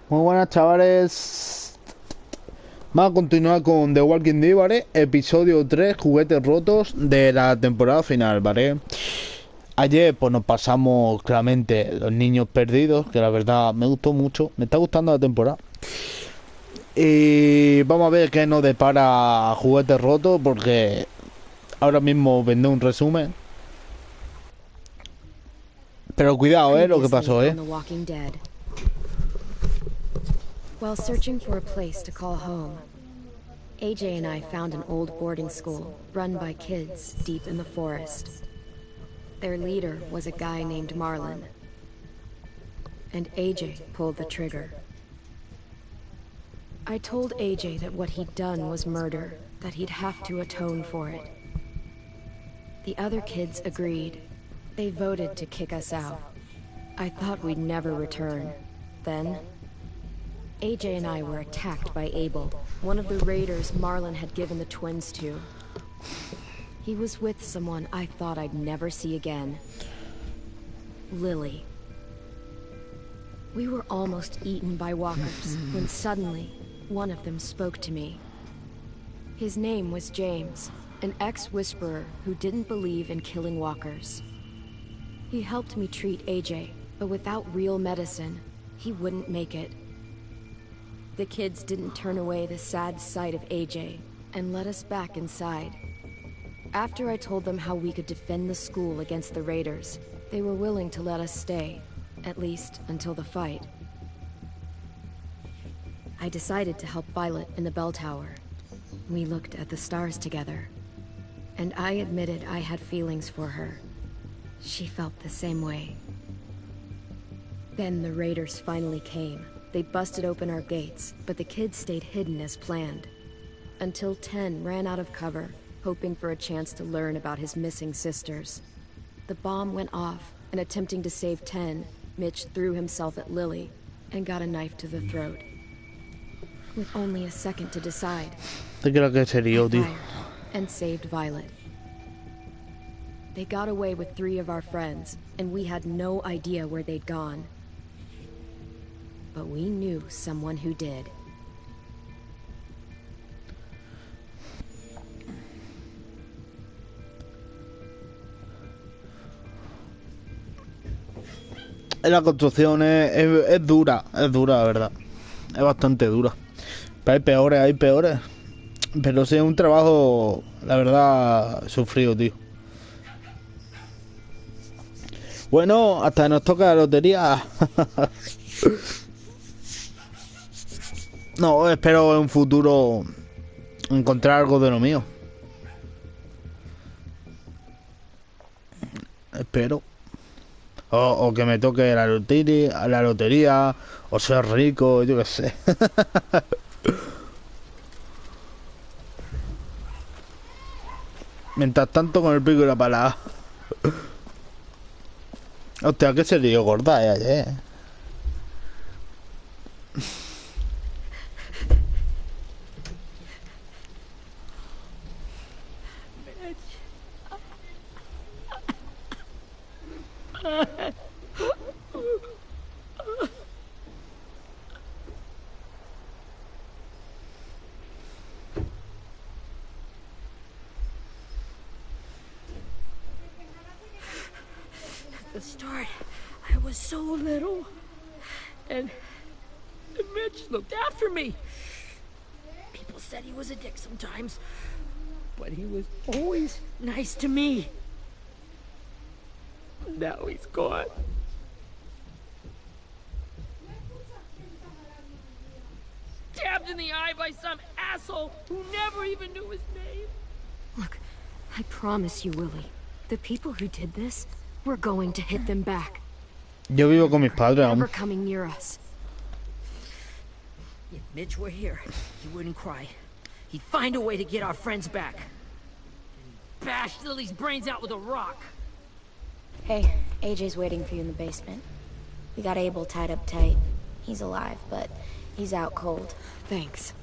Muy buenas, chavales. Vamos a continuar con The Walking Dead, ¿vale? Episodio 3, juguetes rotos de la temporada final, ¿vale? Ayer pues nos pasamos claramente Los Niños Perdidos, que la verdad me gustó mucho. Me está gustando la temporada. Y vamos a ver qué nos depara juguetes rotos, porque ahora mismo vendré un resumen. Pero cuidado, lo que pasó, While searching for a place to call home, AJ and I found an old boarding school run by kids deep in the forest. Their leader was a guy named Marlon, and AJ pulled the trigger. I told AJ that what he'd done was murder, that he'd have to atone for it. The other kids agreed. They voted to kick us out. I thought we'd never return. Then, AJ and I were attacked by Abel, one of the raiders Marlon had given the twins to. He was with someone I thought I'd never see again. Lily. We were almost eaten by walkers when suddenly one of them spoke to me. His name was James, an ex-whisperer who didn't believe in killing walkers. He helped me treat AJ, but without real medicine, he wouldn't make it. The kids didn't turn away the sad sight of AJ and let us back inside. After I told them how we could defend the school against the raiders, they were willing to let us stay, at least until the fight. I decided to help Violet in the bell tower. We looked at the stars together, and I admitted I had feelings for her. She felt the same way. Then the raiders finally came. They busted open our gates, but the kids stayed hidden as planned. Until 10 ran out of cover, hoping for a chance to learn about his missing sisters. The bomb went off, and attempting to save 10, Mitch threw himself at Lily and got a knife to the throat. With only a second to decide, I fired and saved Violet. They got away with 3 of our friends, and we had no idea where they'd gone. But we knew someone who did. La construcción es dura, la verdad. Es bastante dura. Pero hay peores. Pero sí, es un trabajo, la verdad, sufrido, tío. Bueno, hasta nos toca la lotería. No, espero en un futuro encontrar algo de lo mío. Espero. O que me toque la lotería, o ser rico, yo qué sé. Mientras tanto, con el pico y la pala. Hostia, qué se dio gorda ayer. At the start, I was so little, and Mitch looked after me. People said he was a dick sometimes, but he was always nice to me. Now he's gone. Stabbed in the eye by some asshole who never even knew his name. Look, I promise you, Willie, the people who did this, we're going to hit them back. Yo vivo con mis padres aún. Never coming near us. If Mitch were here, he wouldn't cry. He'd find a way to get our friends back. And bash Lily's brains out with a rock. Hey, AJ's waiting for you in the basement. We got Abel tied up tight. He's alive, but he's out cold. Thanks.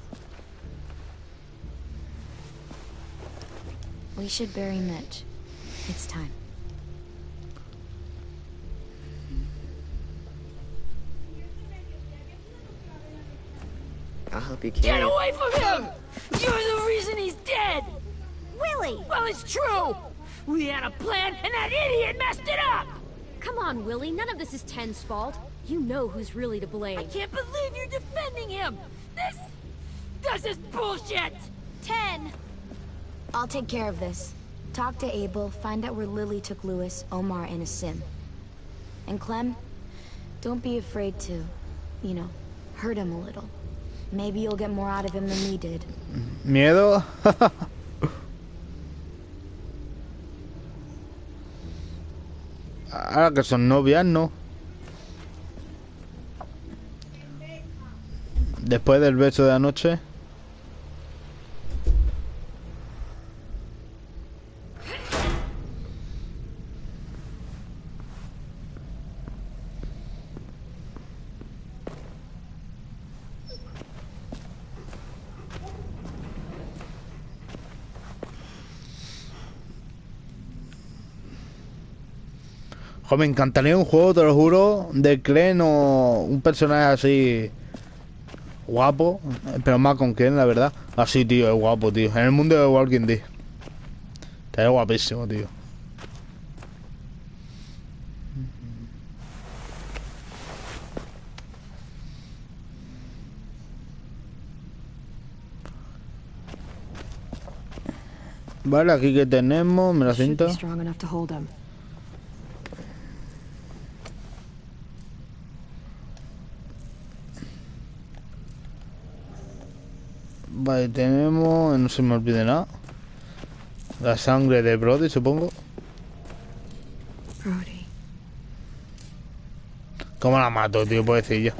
We should bury Mitch. It's time. hope you can. Get away from him! You're the reason he's dead! Willie! Well, it's true! We had a plan, and that idiot messed it up! Come on, Willie. None of this is Ten's fault. You know who's really to blame. I can't believe you're defending him! This is bullshit! 10! I'll take care of this. Talk to Abel, find out where Lily took Lewis, Omar, and a sim. And Clem, don't be afraid to, you know, hurt him a little. Maybe you'll get more out of him than we did. Miedo. Ahora que son novias, ¿no? Después del beso de anoche. Joder, me encantaría un juego, te lo juro, de Clen o un personaje así guapo, pero más con Clen, la verdad. Así, tío, es guapo, tío. En el mundo de Walking Dead. Estaría guapísimo, tío. Vale, aquí que tenemos, me la cinta. Vale, tenemos, no se me olvide nada. La sangre de Brody, supongo. Brody. ¿Cómo la mato, tío? Pobrecilla.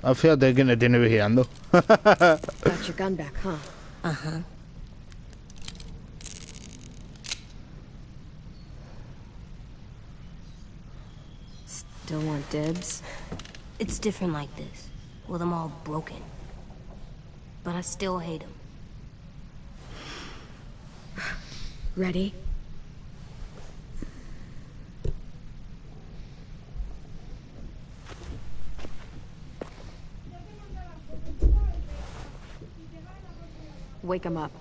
Ah, fíjate quién le tiene vigilando. Got your gun back, huh? Uh-huh. Still want dibs? It's different like this, with them all broken. But I still hate them. Ready? Wake him up.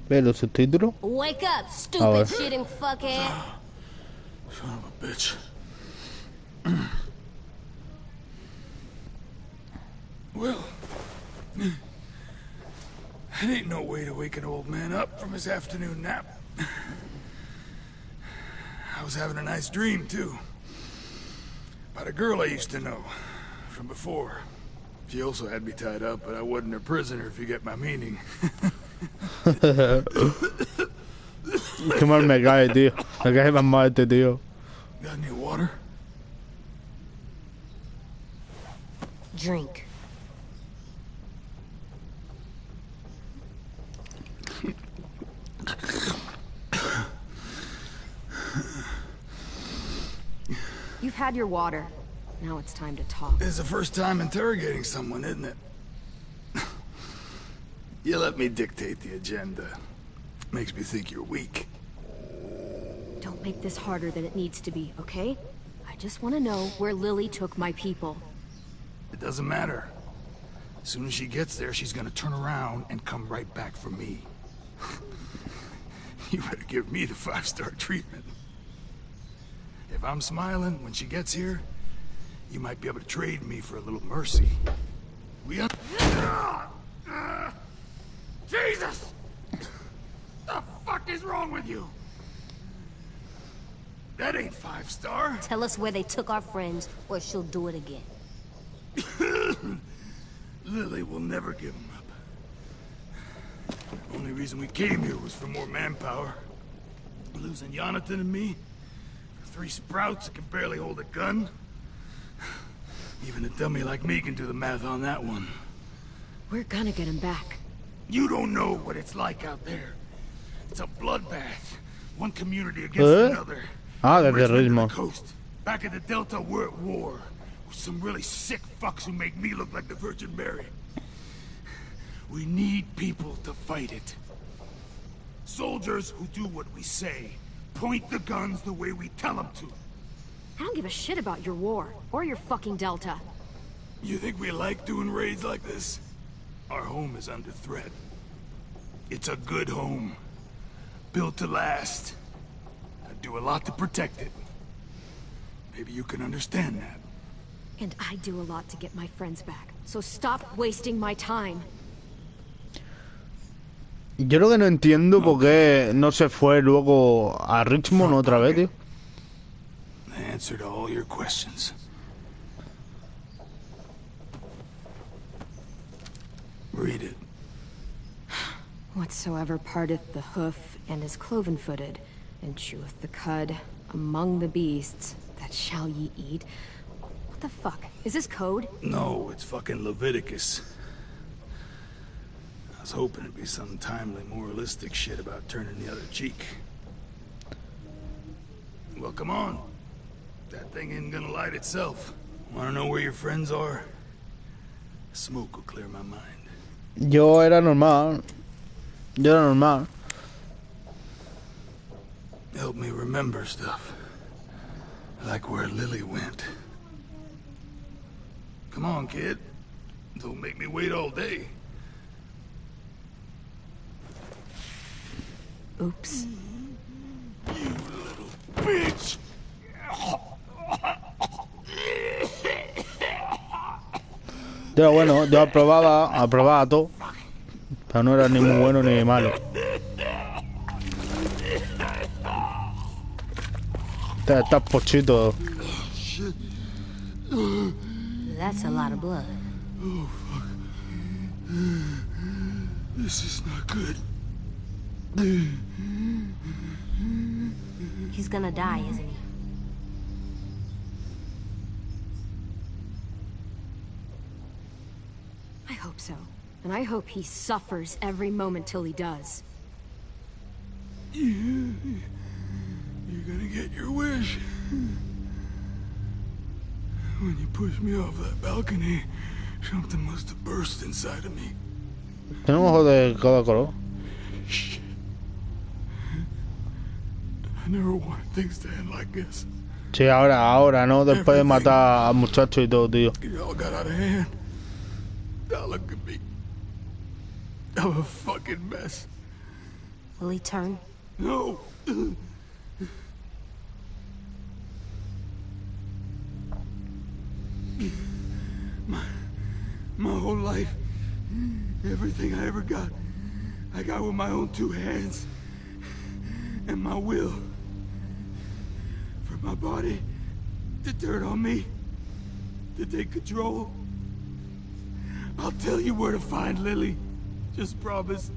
¿Ves los subtítulos? Wake up, stupid shitting fuckhead! Son of a bitch. Well, it ain't no way to wake an old man up from his afternoon nap. I was having a nice dream, too. About a girl I used to know from before. She also had me tied up, but I wasn't her prisoner, if you get my meaning. Qué mal me cae, tío. Me cae más mal este tío. Got any water? Drink. You've had your water. Now it's time to talk. It's the first time interrogating someone, isn't it? You let me dictate the agenda. Makes me think you're weak. Don't make this harder than it needs to be, okay? I just want to know where Lily took my people. It doesn't matter. As soon as she gets there, she's gonna turn around and come right back for me. You better give me the 5-star treatment. If I'm smiling when she gets here, you might be able to trade me for a little mercy. Jesus! The fuck is wrong with you? That ain't 5-star. Tell us where they took our friends, or she'll do it again. Lily will never give them up. Only reason we came here was for more manpower. Losing Jonathan and me, for 3 sprouts that can barely hold a gun. Even a dummy like me can do the math on that one. We're gonna get him back. You don't know what it's like out there. It's a bloodbath. One community against another. Ah, de Bridgeman to terrorismo. the coast. Back at the Delta, we're at war. With some really sick fucks who make me look like the Virgin Mary. We need people to fight it. Soldiers who do what we say. Point the guns the way we tell them to. I don't give a shit about your war, or your fucking Delta. You think we like doing raids like this? Our home is under threat. It's a good home. Built to last. I'd do a lot to protect it. Maybe you can understand that. And I do a lot to get my friends back. So stop wasting my time. Yo lo que no entiendo por qué no se fue luego a Richmond otra vez, tío. The answer to all your questions. Read it. Whatsoever parteth the hoof and is cloven-footed, and cheweth the cud among the beasts, that shall ye eat. What the fuck? Is this code? No, it's fucking Leviticus. I was hoping it'd be some timely, moralistic shit about turning the other cheek. Well, come on. That thing ain't gonna light itself. Wanna know where your friends are? Smoke will clear my mind. Yo era normal. Help me remember stuff. Like where Lily went. Come on, kid. Don't make me wait all day. Oops. You little bitch! Pero bueno, yo aprobaba todo. Pero no era ni muy bueno ni malo. Estás pochito. That's a lot of blood. Oh, fuck. This is not good. He's gonna die, isn't he? I hope so. And I hope he suffers every moment till he does. You're gonna get your wish. When you pushed me off that balcony, something must have burst inside of me. Tiene un ojo de cada color. Shit. I never wanted things to end like this. Sí, ahora, ¿no? Después de matar al muchacho y todo, tío. It all got out of hand. Now look at me. I'm a fucking mess. Will he turn? No. My whole life, everything I ever got, I got with my own two hands and my will. For my body to turn on me, to take control. I'll tell you where to find Lily. Just promise.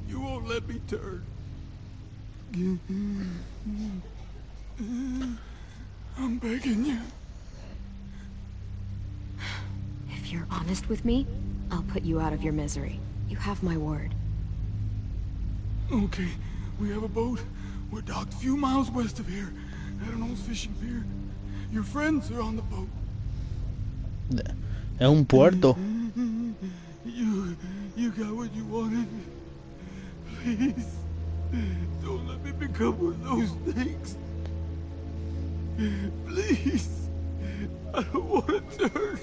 You won't let me turn. I'm begging you. If you're honest with me, I'll put you out of your misery. You have my word. Okay, we have a boat. We're docked a few miles west of here, at an old fishing pier. Your friends are on the boat. Es un puerto. You got what you wanted. Please, don't let me become one of those things. Please, I don't want to turn.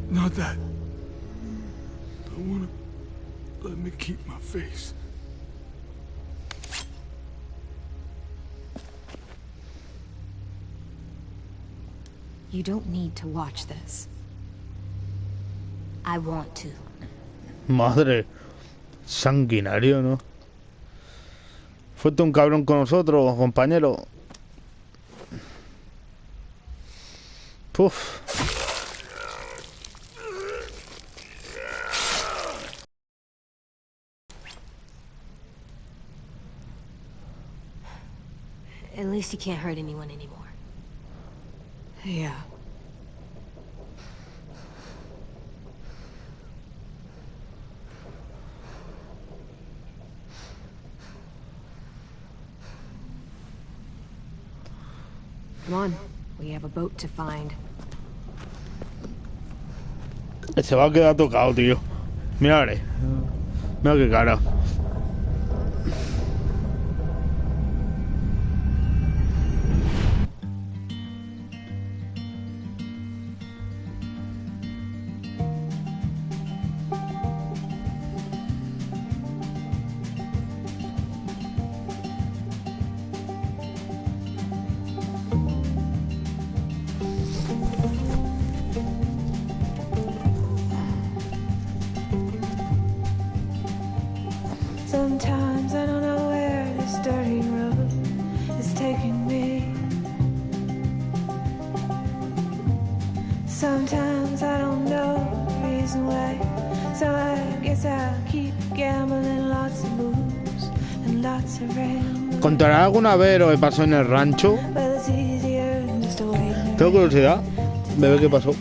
Not that. I want to let me keep my face. You don't need to watch this. I want to. Madre. Sanguinario, ¿no? Fuiste un cabrón con nosotros, compañero. Puf. At least he can't hurt anyone anymore. Yeah. Come on, we have a boat to find. Se va a quedar tocado, tío. Mírale. Mira qué cara. Sometimes I don't know where this dirty road is taking me. Sometimes I don't know the reason why. So I guess I'll keep gambling, lots of moves and lots of rambles. ¿Contará alguna vez lo que pasó en el rancho? But it's easier than just waiting. Tengo curiosidad de ver qué pasó.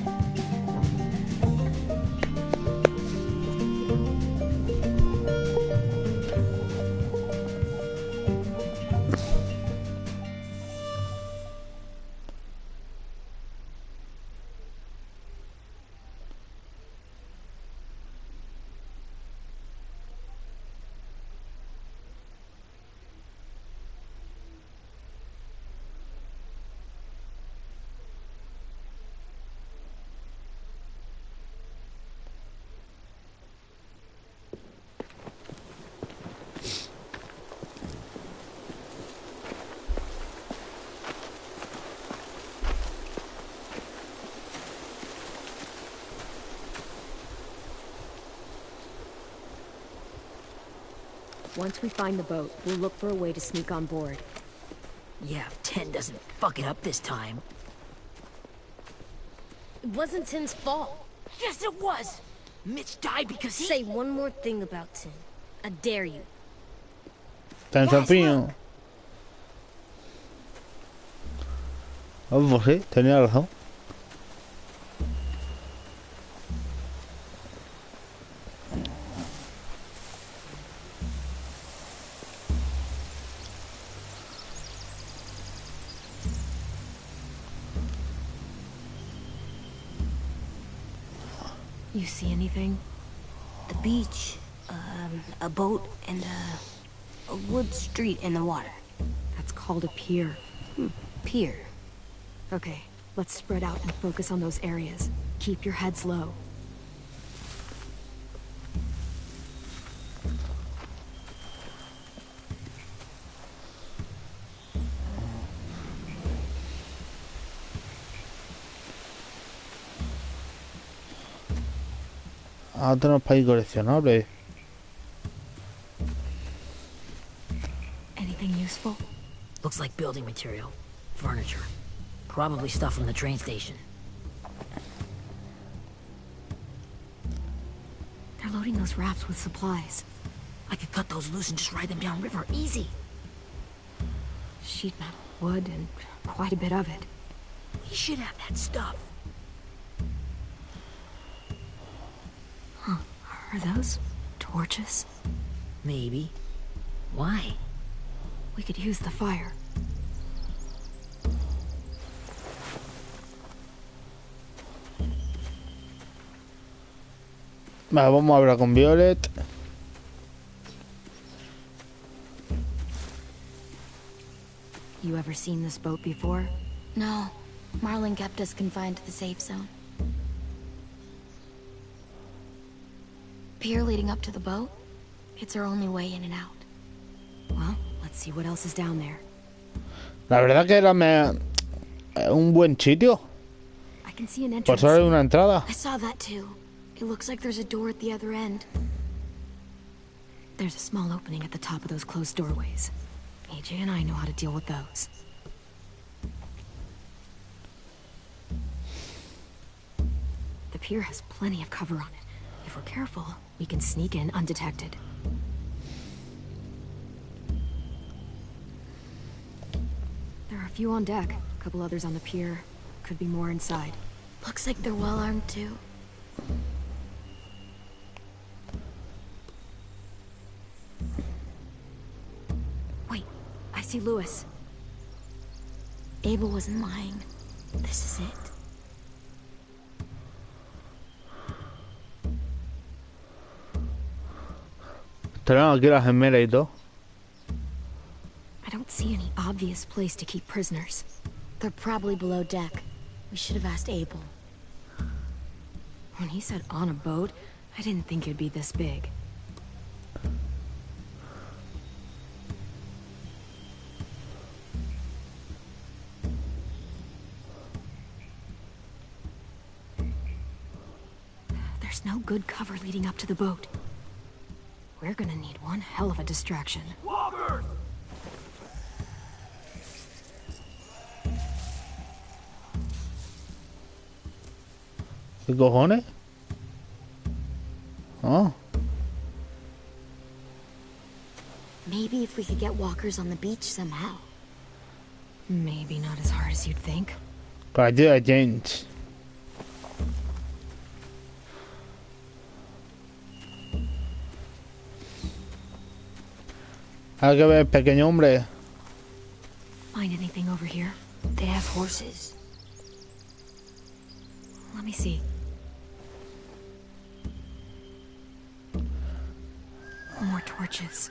Once we find the boat, we'll look for a way to sneak on board. Yeah, if 10 doesn't fuck it up this time. It wasn't Tin's fault. Yes, it was! Mitch died because he... Say one more thing about Tin. I dare you. Tan sencillo. Pues sí, tenía razón. You see anything? The beach, a boat, and a wood street in the water. That's called a pier. Pier. Okay, let's spread out and focus on those areas. Keep your heads low. Ah, tenemos país coleccionable. Anything useful? Looks like building material. Furniture. Probably stuff from the train station. They're loading those rafts with supplies. I could cut those loose and just ride them downriver. Easy. Sheet metal, wood, and quite a bit of it. We should have that stuff. Are those torches? Maybe. Why? We could use the fire. Vale, vamos a hablar con Violet. You ever seen this boat before? No. Marlin kept us confined to the safe zone. Pier leading up to the boat? It's our only way in and out. Well, let's see what else is down there. La verdad que era un buen sitio. I can see an Por entrance. solo hay una entrada. I saw that too. It looks like there's a door at the other end. There's a small opening at the top of those closed doorways. AJ and I know how to deal with those. The pier has plenty of cover on it. If we're careful, we can sneak in undetected. There are a few on deck, a couple others on the pier. Could be more inside. Looks like they're well armed too. Wait, I see Lewis. Abel wasn't lying. This is it. Tenemos aquí la gemela y todo. I don't see any obvious place to keep prisoners. They're probably below deck. We should have asked Abel. When he said on a boat, I didn't think it'd be this big. There's no good cover leading up to the boat. We're gonna need one hell of a distraction. Walkers! ¿Qué cojones? Oh. Maybe if we could get walkers on the beach somehow. Maybe not as hard as you'd think. Con ayuda de James. Hay que ver, pequeño hombre. Find anything over here? They have horses. Let me see. More torches.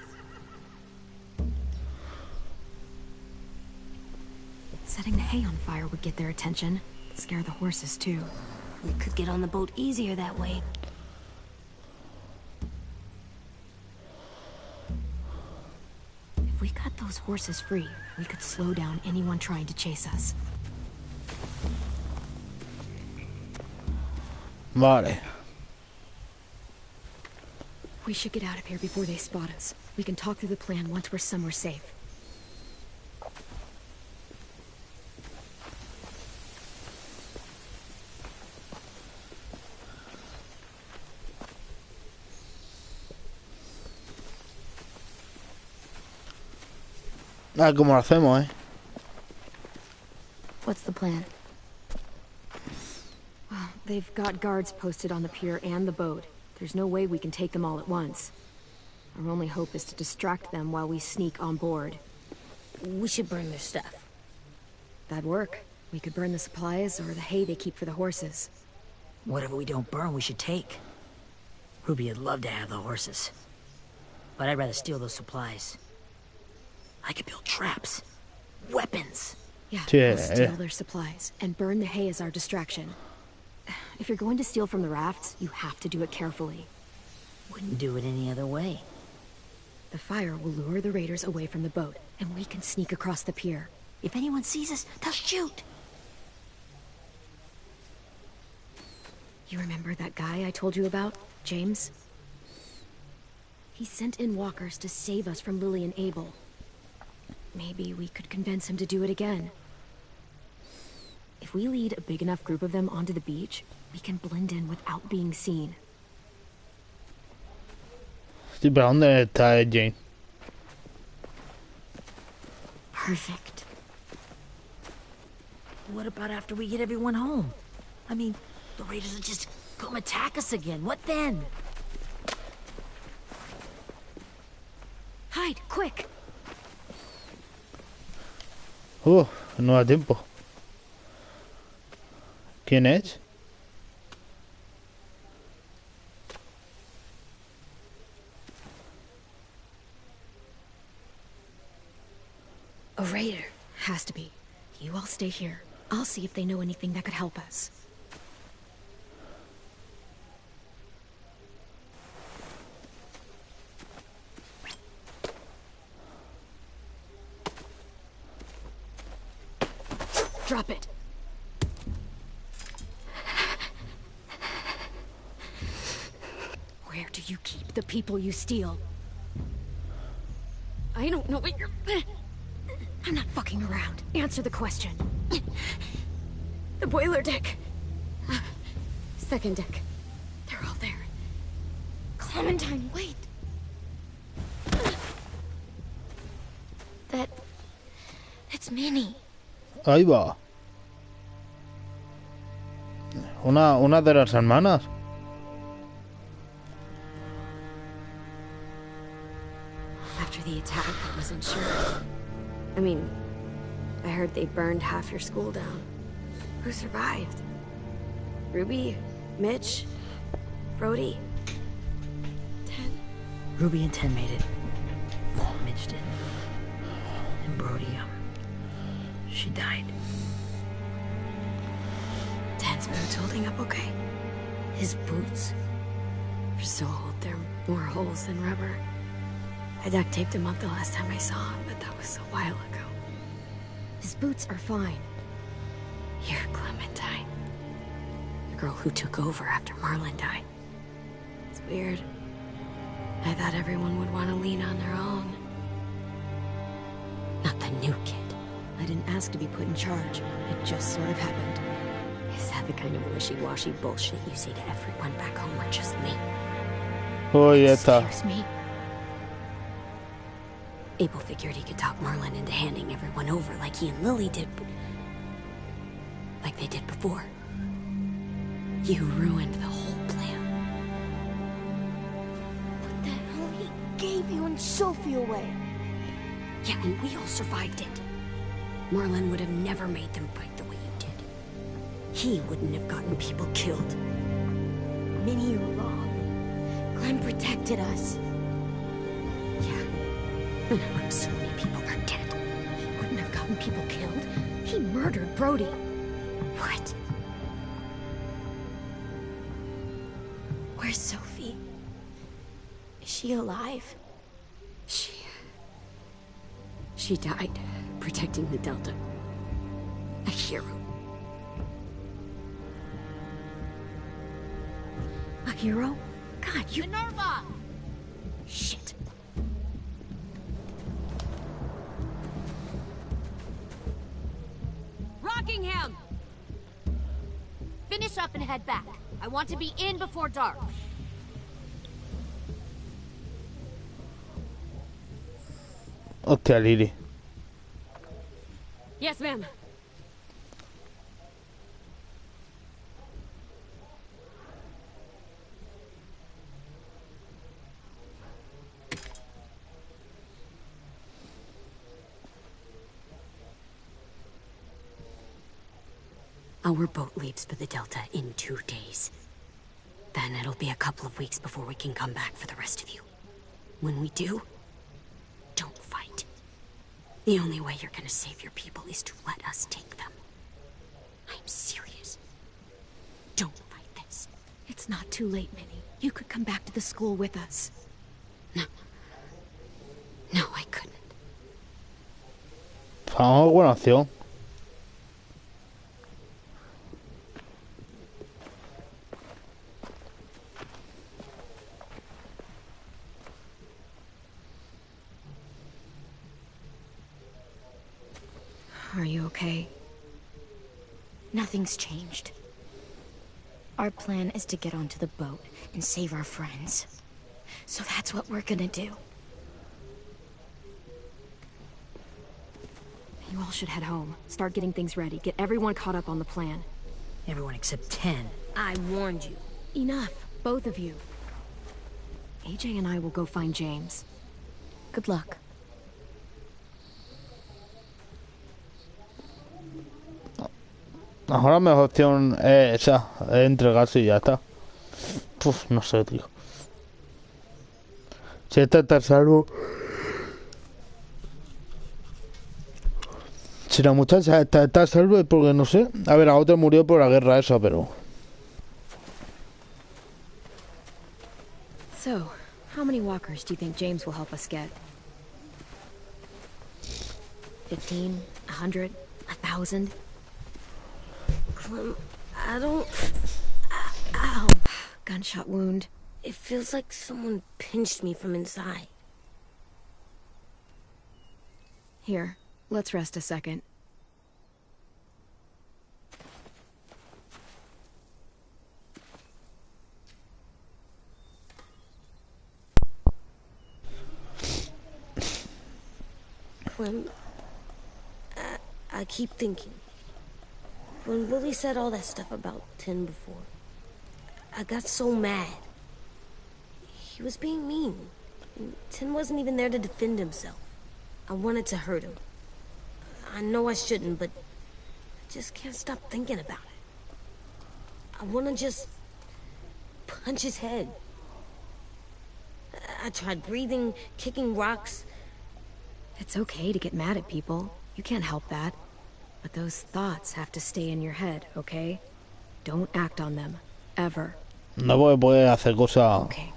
Setting the hay on fire would get their attention. Scare the horses too. We could get on the boat easier that way. If we cut those horses free, we could slow down anyone trying to chase us. Vale. We should get out of here before they spot us. We can talk through the plan once we're somewhere safe. Ah, como lo hacemos, ¿eh? What's the plan? Well, they've got guards posted on the pier and the boat. There's no way we can take them all at once. Our only hope is to distract them while we sneak on board. We should burn their stuff. That'd work. We could burn the supplies or the hay they keep for the horses. Whatever we don't burn, we should take. Ruby would love to have the horses. But I'd rather steal those supplies. I could build traps. Weapons. Yeah, Yeah. we'll steal their supplies and burn the hay as our distraction. If you're going to steal from the rafts, you have to do it carefully. Wouldn't do it any other way. The fire will lure the raiders away from the boat, and we can sneak across the pier. If anyone sees us, they'll shoot. You remember that guy I told you about, James? He sent in walkers to save us from Lily and Abel. Maybe we could convince him to do it again. If we lead a big enough group of them onto the beach, we can blend in without being seen. Sí, pero ¿dónde está Jane? Perfect. What about after we get everyone home? I mean, the raiders will just come attack us again. What then? Hide, quick! No da tiempo. ¿Quién es? A raider. Has to be. You all stay here. I'll see if they know anything that could help us. Drop it. Where do you keep the people you steal? I don't know what you're... I'm not fucking around. Answer the question. The boiler deck. Second deck. They're all there. Clementine, wait. That's Minnie. Ahí va. Una de las hermanas. After the attack, I wasn't sure. I mean, I heard they burned half your school down. Who survived? Ruby? Mitch? Brody? Ten? Ruby and Ten made it. Mitch didn't. And Brody, she died. Ten's boots holding up okay? His boots? They're so old, they're more holes than rubber. I duct taped him up the last time I saw him, but that was a while ago. His boots are fine. You're Clementine. The girl who took over after Marlon died. It's weird. I thought everyone would want to lean on their own. Not the new kid. I didn't ask to be put in charge. It just sort of happened. Is that the kind of wishy-washy bullshit you say to everyone back home, or just me? Oh, ya está. Excuse me? Abel figured he could talk Marlon into handing everyone over like he and Lily did. Like they did before. You ruined the whole plan. What the hell? He gave you and Sophie away. Yeah, and we all survived it. Marlon would have never made them fight the way you did. He wouldn't have gotten people killed. Minnie, you're wrong. Clem protected us. Yeah. And so many people are dead. He wouldn't have gotten people killed. He murdered Brody. What? Where's Sophie? Is she alive? She died protecting the Delta. A hero. A hero? God, you... Minerva! Shit. Rockingham! Finish up and head back. I want to be in before dark. Hostia, Lily. Yes, ma'am. Our boat leaves for the Delta in 2 days. Then it'll be a couple of weeks before we can come back for the rest of you. When we do, don't fight. The only way you're gonna save your people is to let us take them. I'm serious. Don't fight this. It's not too late, Minnie. You could come back to the school with us. No. No, I couldn't. Ah, buena acción. Are you okay? Nothing's changed. Our plan is to get onto the boat and save our friends. So that's what we're gonna do. You all should head home. Start getting things ready. Get everyone caught up on the plan. Everyone except 10. I warned you. Enough, both of you. AJ and I will go find James. Good luck. Ahora la mejor opción es esa, es entregarse y ya está. Puf, no sé, tío. Si esta está a salvo. Si la muchacha está a salvo es porque no sé. A ver, la otra murió por la guerra esa, pero. So, how many walkers do you think James will help us get? 15? 100? 1,000? Clem, I don't... Ow! Gunshot wound. It feels like someone pinched me from inside. Here, let's rest a second. Clem, I keep thinking. When Willie said all that stuff about 10 before, I got so mad. He was being mean. And 10 wasn't even there to defend himself. I wanted to hurt him. I know I shouldn't, but I just can't stop thinking about it. I want to just punch his head. I tried breathing, kicking rocks. It's okay to get mad at people. You can't help that. But those thoughts have to stay in your head, okay? Don't act on them. Ever. No porque puede hacer cosas. Okay.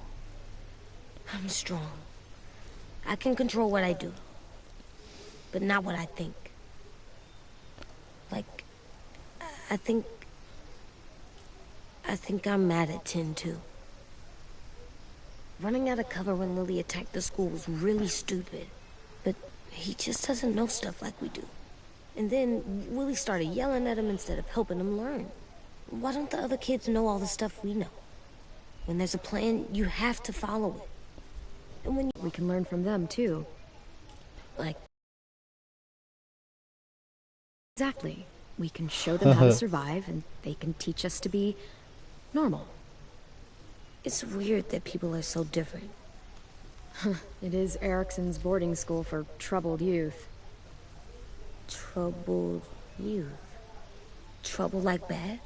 I'm strong. I can control what I do. But not what I think. Like, I think I'm mad at Tin, too. Running out of cover when Lily attacked the school was really stupid. But he just doesn't know stuff like we do. And then Willie started yelling at him instead of helping him learn. Why don't the other kids know all the stuff we know? When there's a plan, you have to follow it. And when We can learn from them, too. like, Exactly. We can show them how to survive, and they can teach us to be normal. it's weird that people are so different. It is Erickson's boarding school for troubled youth. Troubled youth. Trouble like bad?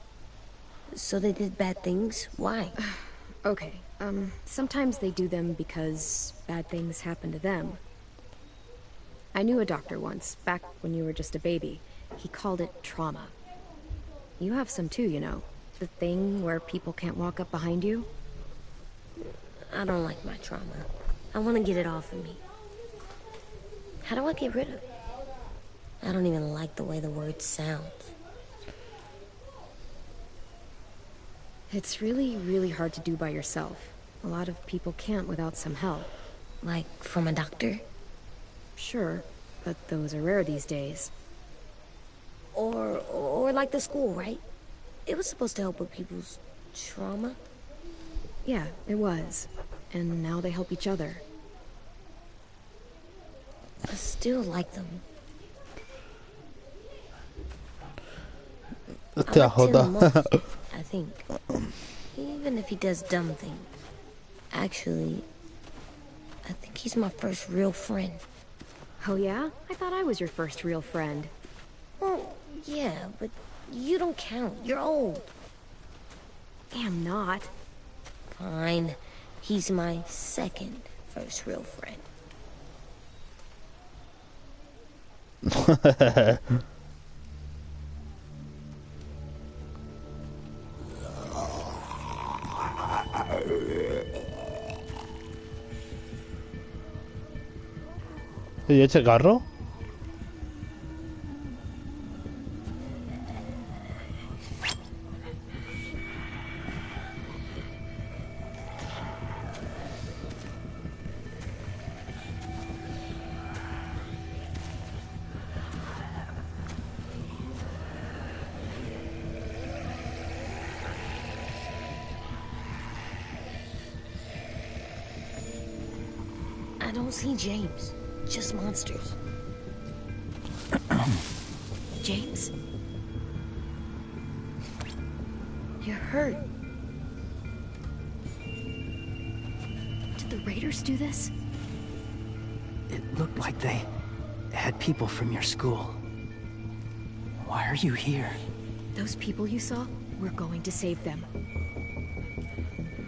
So they did bad things? Why? Okay, sometimes they do them because bad things happen to them. I knew a doctor once, back when you were just a baby. He called it trauma. You have some too, you know. The thing where people can't walk up behind you. I don't like my trauma. I want to get it off of me. How do I get rid of it? I don't even like the way the word sounds. It's really, really hard to do by yourself. A lot of people can't without some help. Like, from a doctor? Sure, but those are rare these days. Or like the school, right? It was supposed to help with people's trauma. Yeah, it was. And now they help each other. I still like them. I Hostia, like Tim Jota. most, I think. Even if he does dumb things. Actually, I think he's my first real friend. Oh yeah? I thought I was your first real friend. Well, yeah, but you don't count. You're old. I'm not. Fine. He's my second first real friend. ¿Y ese carro? I don't see James. Just monsters. James? You're hurt. Did the Raiders do this? It looked like they had people from your school. Why are you here? Those people you saw? We're going to save them.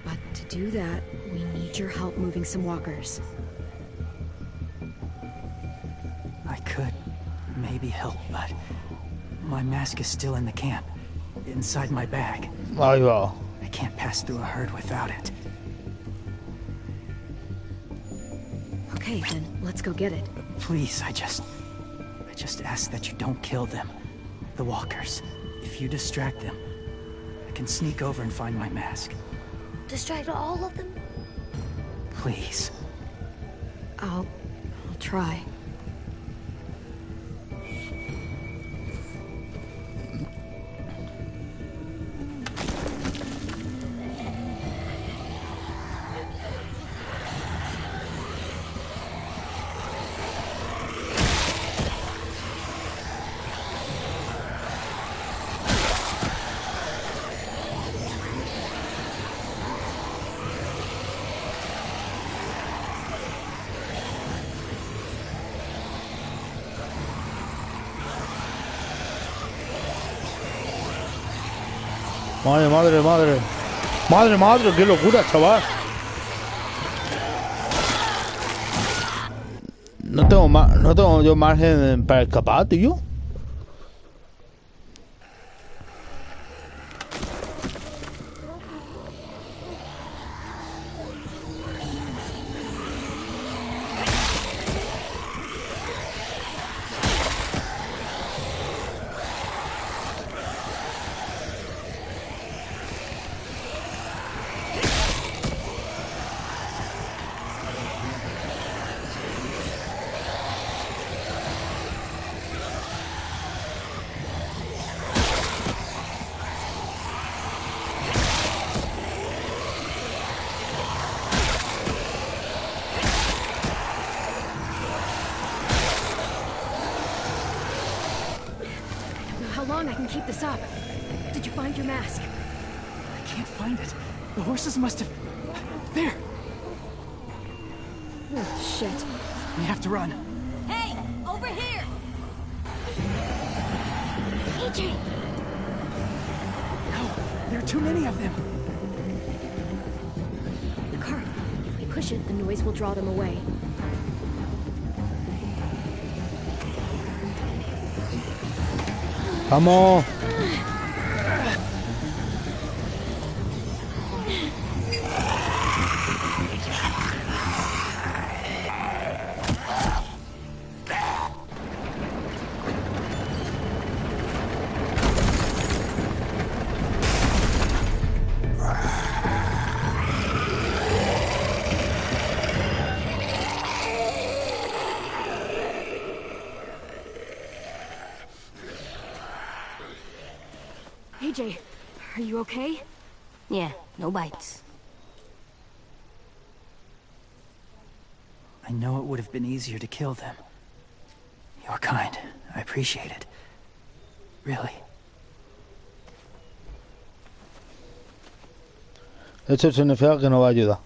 But to do that, we need your help moving some walkers. I could maybe help, but my mask is still in the camp, inside my bag. Ahí va. I can't pass through a herd without it. Okay, then let's go get it. Please, I just ask that you don't kill them. The walkers. If you distract them, I can sneak over and find my mask. Distract all of them? Please. I'll try. Madre, madre, madre. Madre, madre, qué locura, chaval. No tengo yo margen para escapar, tío. How long I can keep this up? Did you find your mask? I can't find it. The horses must have... There! Oh, shit. We have to run. Hey, over here! AJ! No, there are too many of them. The cart. If we push it, the noise will draw them away. Vamos. AJ, are you okay? Yeah, no bites. I know it would have been easier to kill them. You're kind. I appreciate it. Really. Eso significa que no va a ayudar.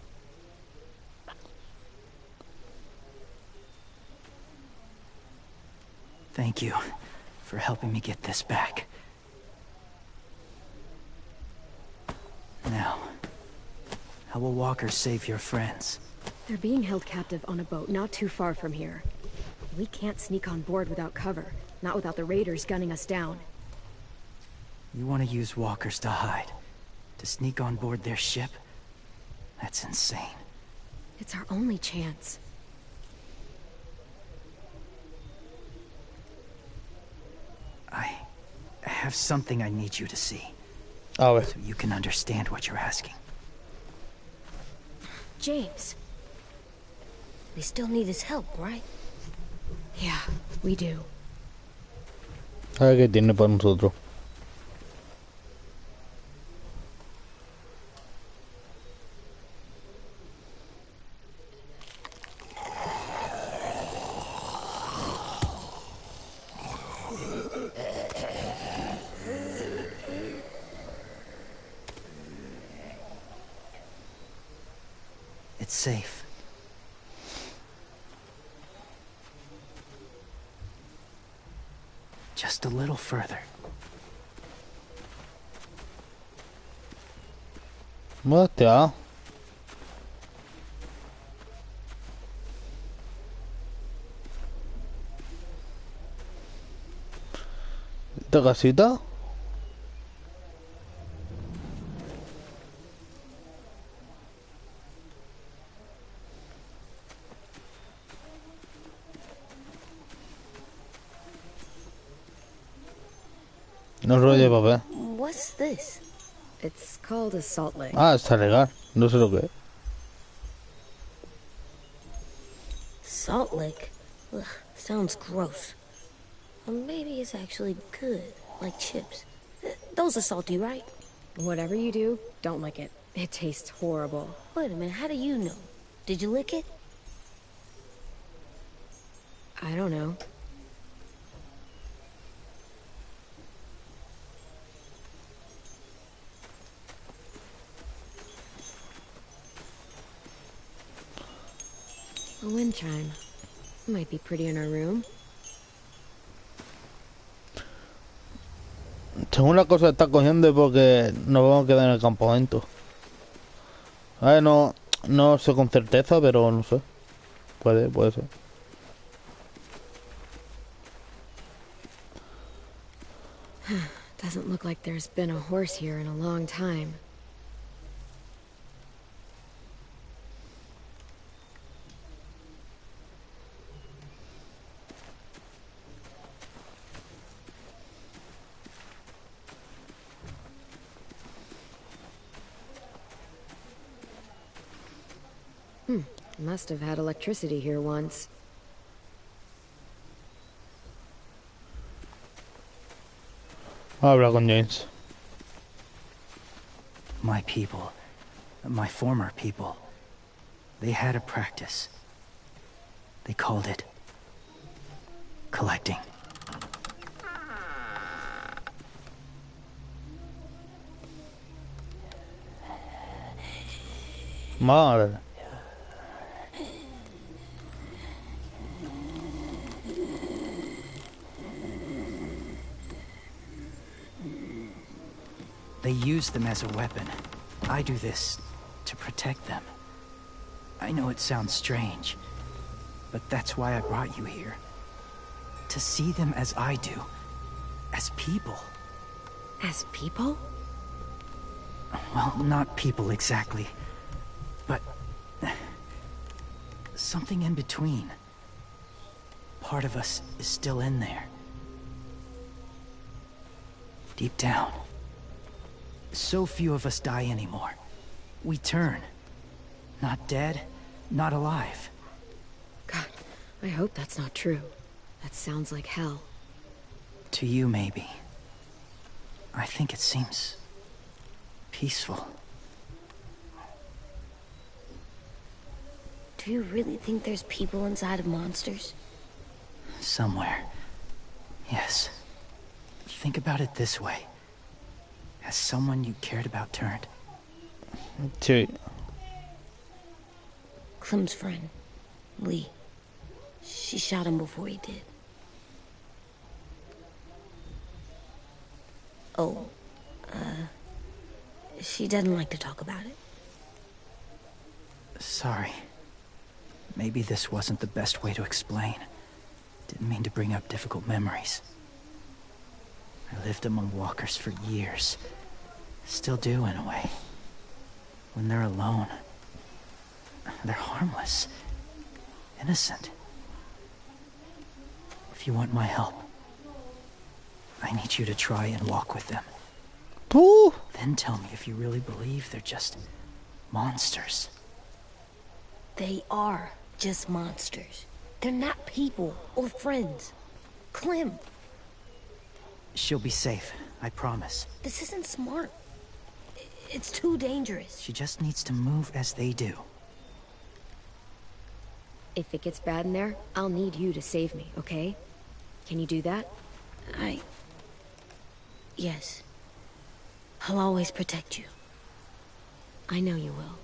Thank you for helping me get this back. Now, how will walkers save your friends? They're being held captive on a boat not too far from here. We can't sneak on board without cover, not without the raiders gunning us down. You want to use walkers to hide? To sneak on board their ship? That's insane. It's our only chance. I have something I need you to see, A ver. so you can understand what you're asking. James. We still need his help, right? Yeah, we do. A ver qué tiene para nosotros. It's safe. Just a little further. Hostia. ¿Esta casita? No rollo de papel. What's this? It's called a salt lick. Ah, está legal. No sé lo que es. Salt lick? Ugh, sounds gross. Or maybe it's actually good, like chips. Those are salty, right? Whatever you do, don't lick it. It tastes horrible. Wait a minute, how do you know? Did you lick it? I don't know. A wind chime. Might be pretty in our room. Según la cosa está cogiendo es porque nos vamos a quedar en el campamento. A ver, no sé con certeza, pero no sé. Puede ser. Doesn't look like there's been a horse here in a long time. Must have had electricity here once. Habla con James. My people, my former people, they had a practice. They called it collecting. Madre. They use them as a weapon. I do this to protect them. I know it sounds strange, but that's why I brought you here. To see them as I do. As people. As people? Well, not people exactly, but something in between. Part of us is still in there. Deep down. So few of us die anymore. We turn. Not dead, not alive. God, I hope that's not true. That sounds like hell. To you, maybe. I think it seems peaceful. Do you really think there's people inside of monsters? Somewhere. Yes. Think about it this way. Has someone you cared about turned? Sí. Clem's friend, Lee. She shot him before he did. Oh, she doesn't like to talk about it. Sorry. Maybe this wasn't the best way to explain. Didn't mean to bring up difficult memories. I lived among walkers for years. Still do, in a way. When they're alone, they're harmless. Innocent. If you want my help, I need you to try and walk with them. Tú. Then tell me if you really believe they're just monsters. They are just monsters. They're not people or friends. Clem, She'll be safe, I promise. this isn't smart. It's too dangerous. She just needs to move as they do. If it gets bad in there, I'll need you to save me, okay? Can you do that? Yes. I'll always protect you. I know you will.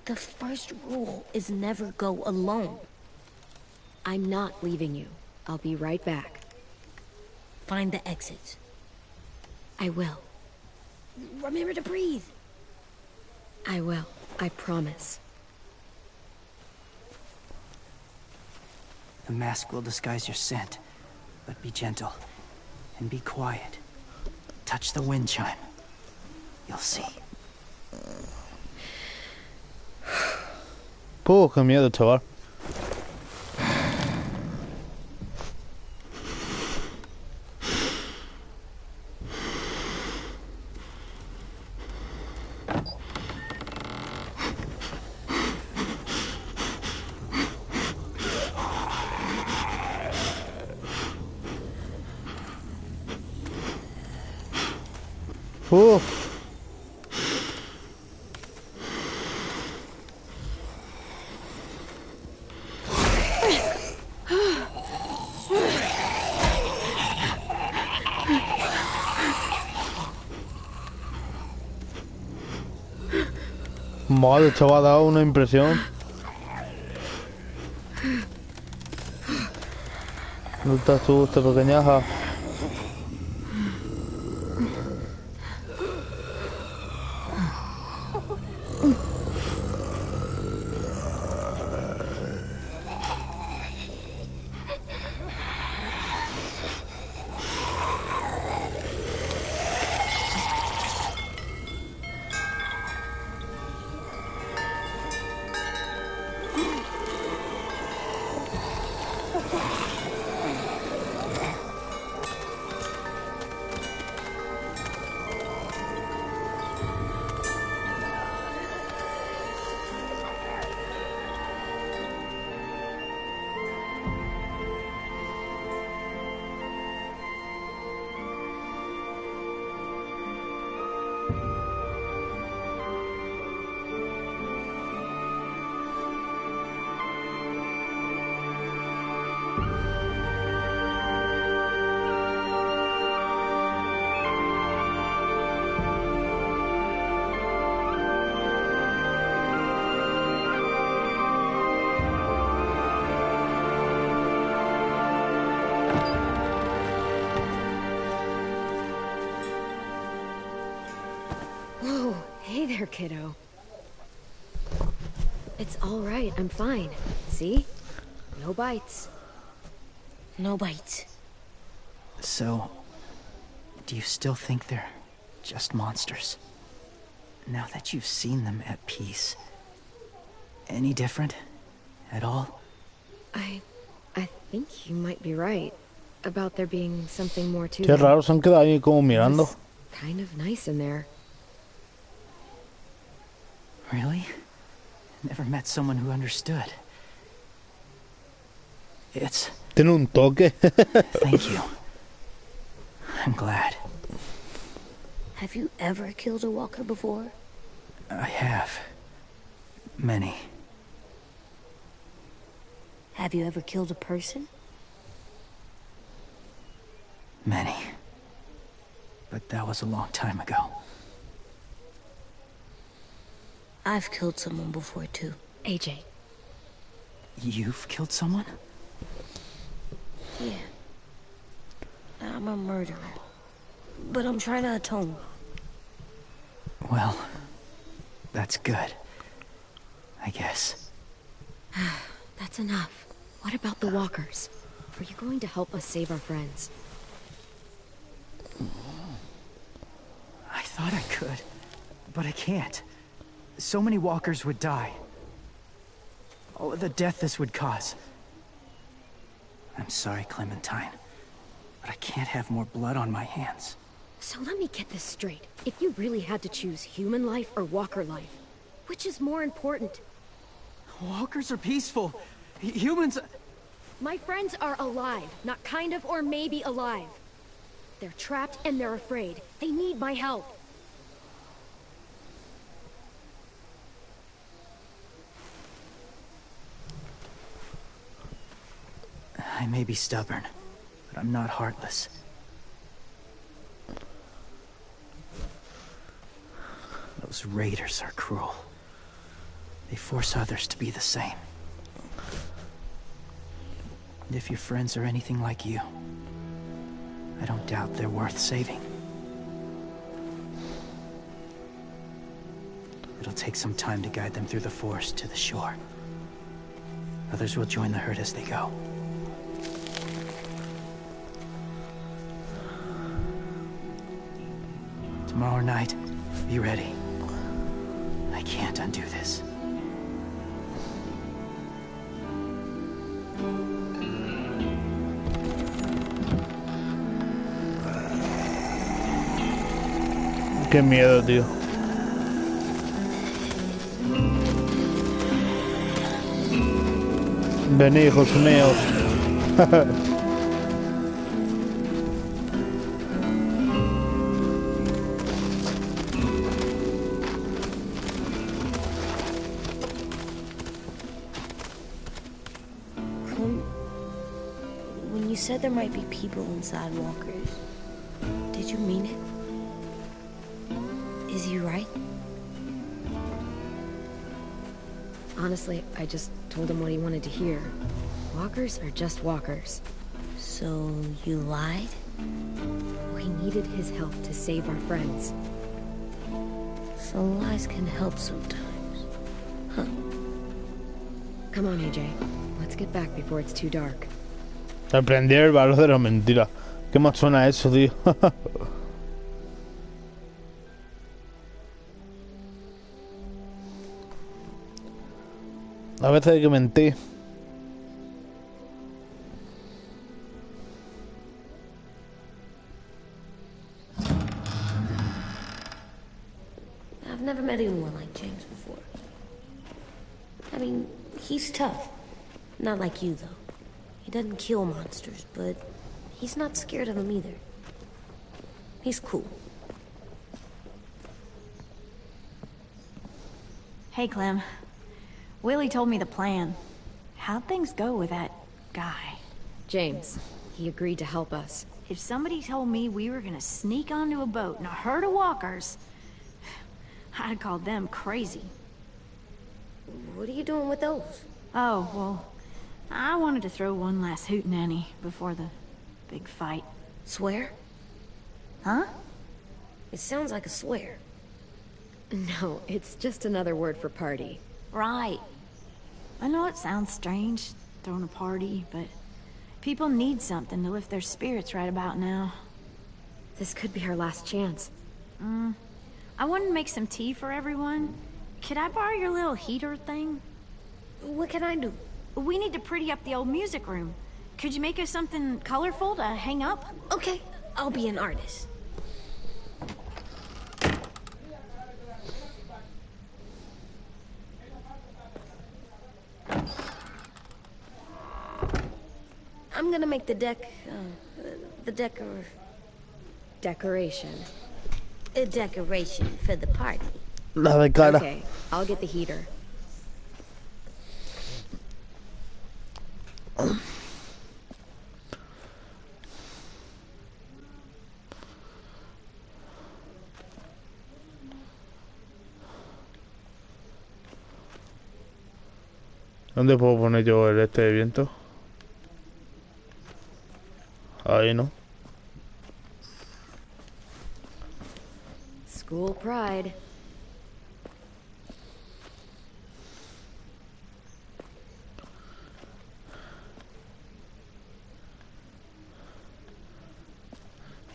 The first rule is never go alone. I'm not leaving you. I'll be right back. Find the exits. I will. Remember to breathe. I will. I promise. The mask will disguise your scent, but be gentle and be quiet. Touch the wind chime. You'll see. Qué miedo, chaval. Madre, te va a dar una impresión. No te asustes, pequeñaja. Whoa, hey there, kiddo. It's all right, I'm fine. See? No bites. No bites. So, do you still think they're just monsters? Now that you've seen them at peace, any different at all? I think you might be right about there being something more to Qué them. raro, se han quedado ahí como mirando. It's kind of nice in there. Really? Never met someone who understood. It's... Tiene un toque. Thank you. I'm glad. Have you ever killed a walker before? I have. Many. Have you ever killed a person? Many. But that was a long time ago. I've killed someone before, too. AJ. You've killed someone? Yeah. I'm a murderer. But I'm trying to atone. Well, that's good. I guess. That's enough. What about the walkers? Are you going to help us save our friends? I thought I could, but I can't. So many walkers would die. Oh, the death this would cause. I'm sorry, Clementine, but I can't have more blood on my hands. So let me get this straight. If you really had to choose human life or walker life, which is more important? Walkers are peaceful. Humans... My friends are alive, not kind of or maybe alive. They're trapped and they're afraid. They need my help. I may be stubborn, but I'm not heartless. Those raiders are cruel. They force others to be the same. And if your friends are anything like you, I don't doubt they're worth saving. It'll take some time to guide them through the forest to the shore. Others will join the herd as they go. Tomorrow night, be ready. I can't undo this. Qué miedo, tío. Venid, hijos míos. When you said there might be people inside walkers, did you mean it? Is he right? Honestly, I just told him what he wanted to hear. Walkers are just walkers. So you lied? We needed his help to save our friends. So lies can help sometimes. Huh. Come on, AJ. Let's get back before it's too dark. Aprendí el valor de la mentira. ¿Qué más suena eso, tío? A veces hay que mentir. I've never met anyone like James before. I mean, he's tough. Not like you, though. He doesn't kill monsters, but he's not scared of them either. He's cool. Hey, Clem. Willie told me the plan. How'd things go with that guy? James, he agreed to help us. If somebody told me we were gonna sneak onto a boat in a herd of walkers, I'd have called them crazy. What are you doing with those? Oh, well, I wanted to throw one last hootenanny before the big fight. Swear? Huh? It sounds like a swear. No, it's just another word for party. Right. I know it sounds strange, throwing a party, but people need something to lift their spirits right about now. This could be our last chance. I wanted to make some tea for everyone. Could I borrow your little heater thing? What can I do? We need to pretty up the old music room. Could you make us something colorful to hang up? Okay, I'll be an artist. I'm gonna make the Decoration. a decoration for the party. La de cara. Okay, I'll get the heater. ¿Dónde puedo poner yo el este de viento? Ahí, ¿no? School pride.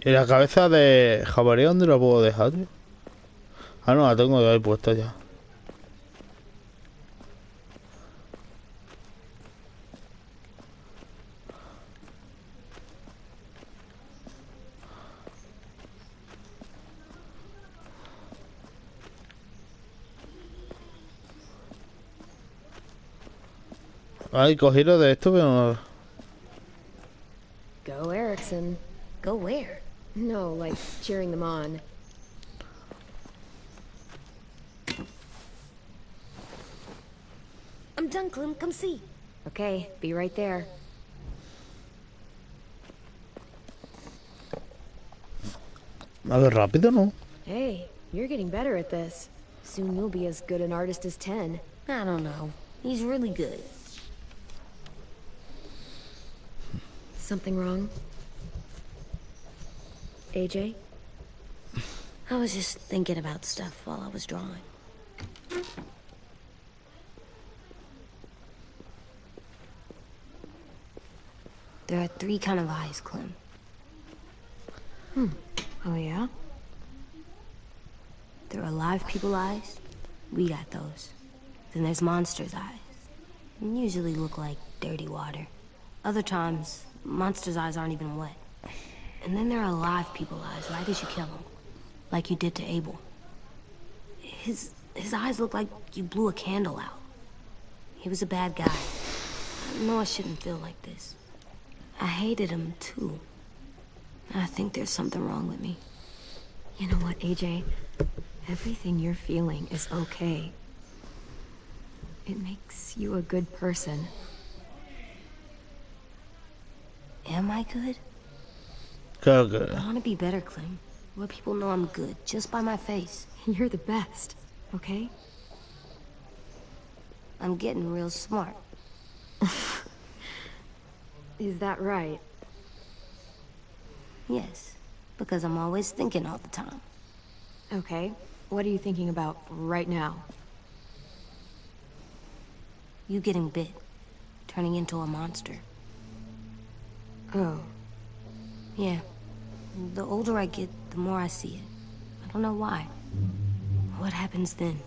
¿Y la cabeza de jabalí dónde la puedo dejar, tío? Ah, no, la tengo de ahí puesta ya. Ay, cogido de esto, pero... Go Erickson. Go where? No, like cheering them on. I'm done, Clem. Come see. Okay, be right there. A ver, rápido, ¿no? Hey, you're getting better at this. Soon you'll be as good an artist as 10. I don't know. He's really good. Something wrong? AJ? I was just thinking about stuff while I was drawing. There are 3 kind of eyes, Clem. Oh, yeah? There are live people eyes. We got those. Then there's monsters' eyes. They usually look like dirty water. Other times, monsters' eyes aren't even wet. And then there are live people eyes, right as you kill them. Like you did to Abel. His eyes look like you blew a candle out. He was a bad guy. I know I shouldn't feel like this. I hated him, too. I think there's something wrong with me. You know what, AJ? Everything you're feeling is okay. It makes you a good person. Am I good? Claro que... I want to be better, Clem. Let people know I'm good, just by my face. You're the best, okay? I'm getting real smart. Is that right? Yes, because I'm always thinking all the time. Okay. What are you thinking about right now? You getting bit, turning into a monster. Oh. Yeah. The older I get, the more I see it. I don't know why. What happens then?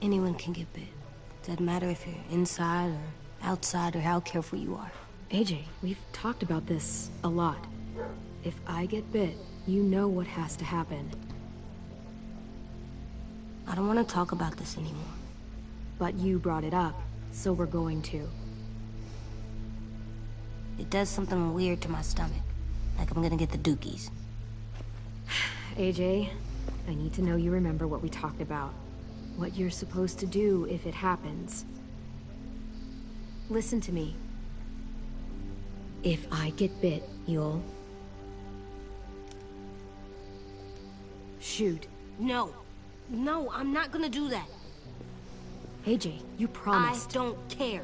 Anyone can get bit. Doesn't matter if you're inside or outside or how careful you are. AJ, we've talked about this a lot. If I get bit, you know what has to happen. I don't want to talk about this anymore. But you brought it up, so we're going to. It does something weird to my stomach. Like I'm gonna get the dookies. AJ, I need to know you remember what we talked about. What you're supposed to do if it happens. Listen to me. If I get bit, you'll... shoot. No. No, I'm not gonna do that. AJ, you promised. I don't care.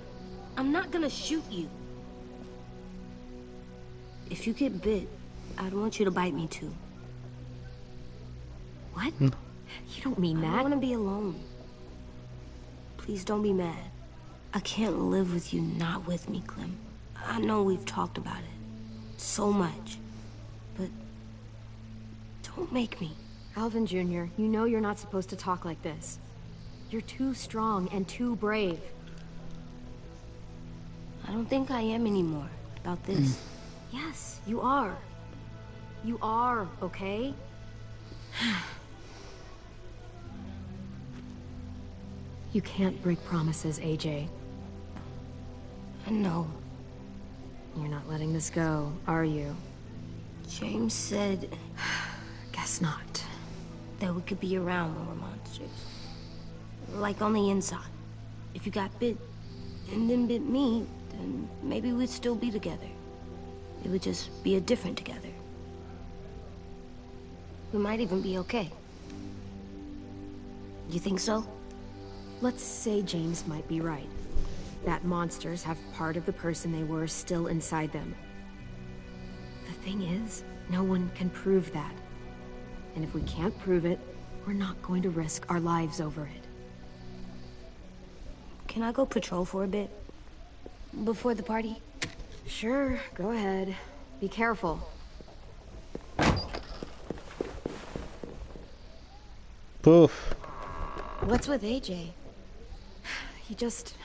I'm not gonna shoot you. If you get bit, I'd want you to bite me too. What? You don't mean that. I want to be alone. Please don't be mad. I can't live with you not with me, Clem. I know we've talked about it so much, but don't make me. Alvin Jr., you know you're not supposed to talk like this. You're too strong and too brave. I don't think I am anymore about this. Yes, you are. You are, okay? You can't break promises, AJ. I know. You're not letting this go, are you? James said... Guess not. that we could be around when we're monsters. Like on the inside. If you got bit, and then bit me, then maybe we'd still be together. It would just be a different together. We might even be okay. You think so? Let's say James might be right. That monsters have part of the person they were still inside them. The thing is, no one can prove that. And if we can't prove it, we're not going to risk our lives over it. Can I go patrol for a bit? Before the party? Sure, go ahead. Be careful. Poof. What's with AJ? He just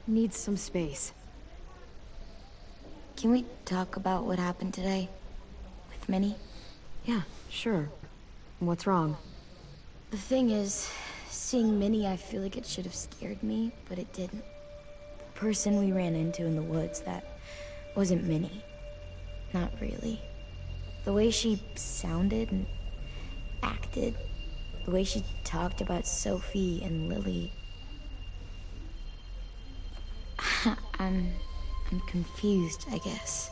needs some space. Can we talk about what happened today? With Minnie? Yeah, sure. What's wrong? The thing is, seeing Minnie, I feel like it should have scared me, but it didn't. The person we ran into in the woods, that wasn't Minnie. Not really. The way she sounded and acted, the way she talked about Sophie and Lily. I'm confused, I guess.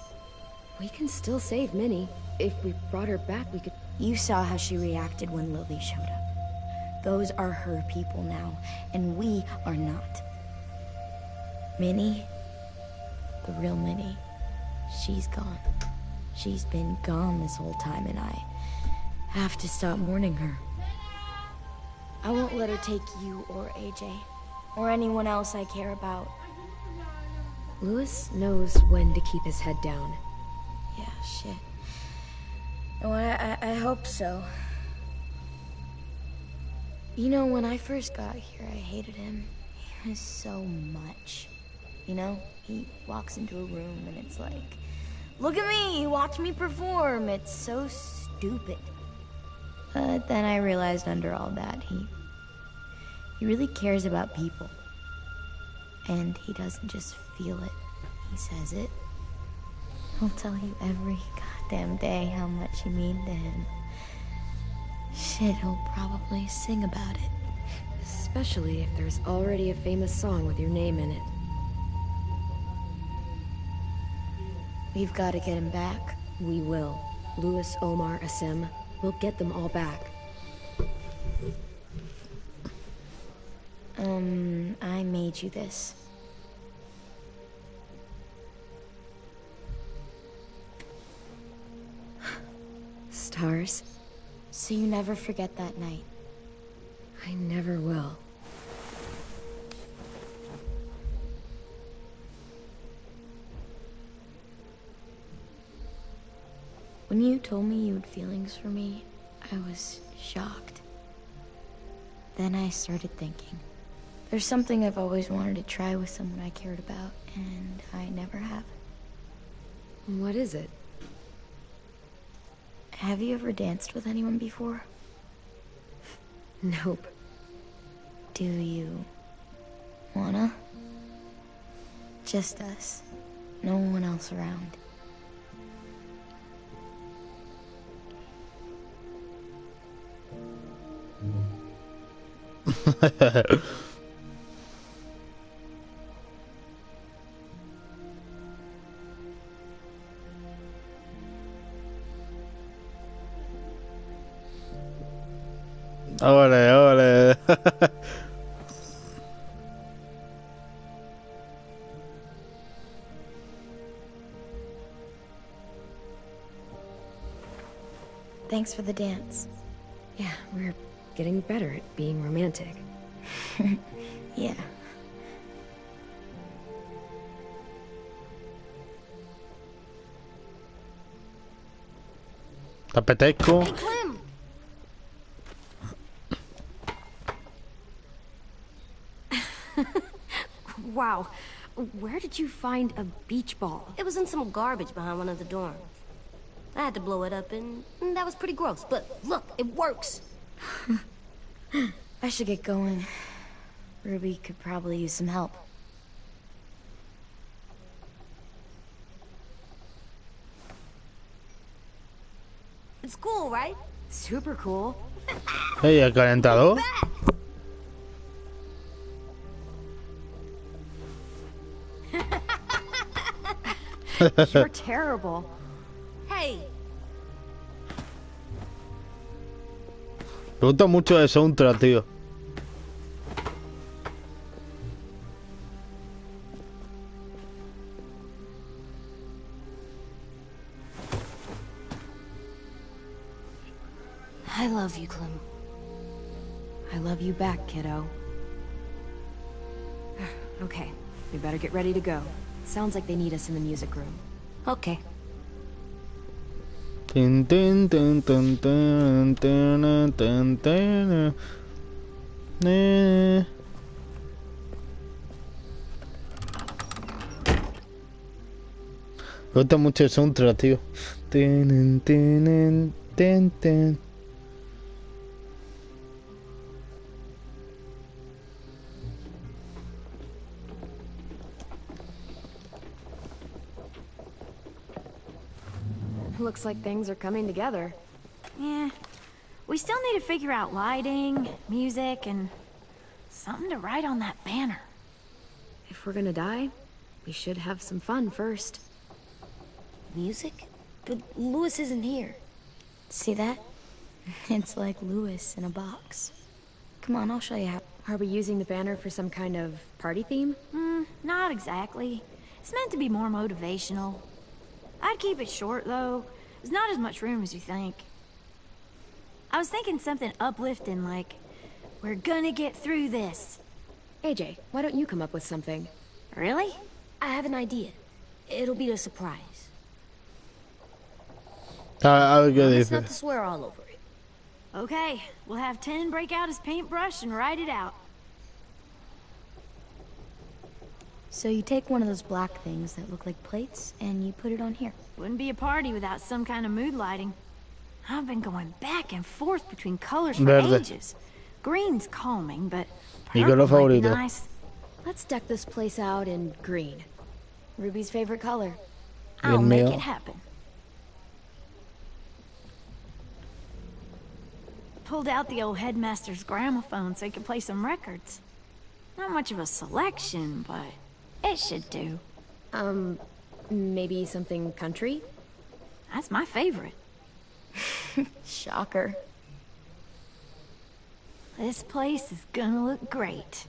We can still save Minnie. If we brought her back, we could... You saw how she reacted when Lily showed up. Those are her people now, and we are not. Minnie, the real Minnie, she's gone. She's been gone this whole time, and I have to stop mourning her. I won't let her take you or AJ, or anyone else I care about. Louis knows when to keep his head down. Yeah, shit. Oh, I hope so. You know, when I first got here, I hated him. He was so much. You know, he walks into a room and it's like, look at me, watch me perform. It's so stupid. But then I realized under all that, he really cares about people. And he doesn't just feel it, he says it. He'll tell you every goddamn day how much you mean to him. Shit, he'll probably sing about it. Especially if there's already a famous song with your name in it. We've got to get him back. We will. Louis, Omar, Asim, we'll get them all back. I made you this. Stars? So you never forget that night. I never will. When you told me you had feelings for me, I was shocked. Then I started thinking. There's something I've always wanted to try with someone I cared about, and I never have. What is it? Have you ever danced with anyone before? Nope. Do you wanna? Just us. No one else around. Ole, ole. Thanks for the dance. Yeah, we're getting better at being romantic. Yeah. ¿Te apetezco? Hey, Clem! Wow. Where did you find a beach ball? It was in some garbage behind one of the dorms. I had to blow it up, and that was pretty gross. But look, it works. I should get going. Ruby could probably use some help. It's cool, right? Super cool. Hey, el calentador. You're terrible. Hey, Me gusta mucho el soundtrack, tío. I love you, Clem. I love you back, kiddo. Okay, we better get ready to go. Sounds like they need us in the music room. Okay. Tin, tin, tin, tin, tin, tin, tin, tin, tin. Me gusta mucho el soundtrack, tío. Tin, tin, tin, tin. Looks like things are coming together. Yeah. We still need to figure out lighting, music, and something to write on that banner. If we're gonna die, we should have some fun first. Music? But Louis isn't here. See that? It's like Lewis in a box. Come on, I'll show you how. Are we using the banner for some kind of party theme? Not exactly. It's meant to be more motivational. I'd keep it short, though. There's not as much room as you think. I was thinking something uplifting like, we're gonna get through this. AJ, why don't you come up with something? Really? I have an idea. It'll be a surprise. A ver qué Promise dice. not to swear all over it. Okay, we'll have 10 break out his paintbrush and write it out. So you take one of those black things that look like plates, and you put it on here. Wouldn't be a party without some kind of mood lighting. I've been going back and forth between colors for Verde. ages. Green's calming, but Mi purple color might be favorito. nice. Let's deck this place out in green. Ruby's favorite color. I'll El make mío. it happen. Pulled out the old headmaster's gramophone so he could play some records. Not much of a selection, but it should do. Maybe something country? That's my favorite. Shocker. This place is gonna look great.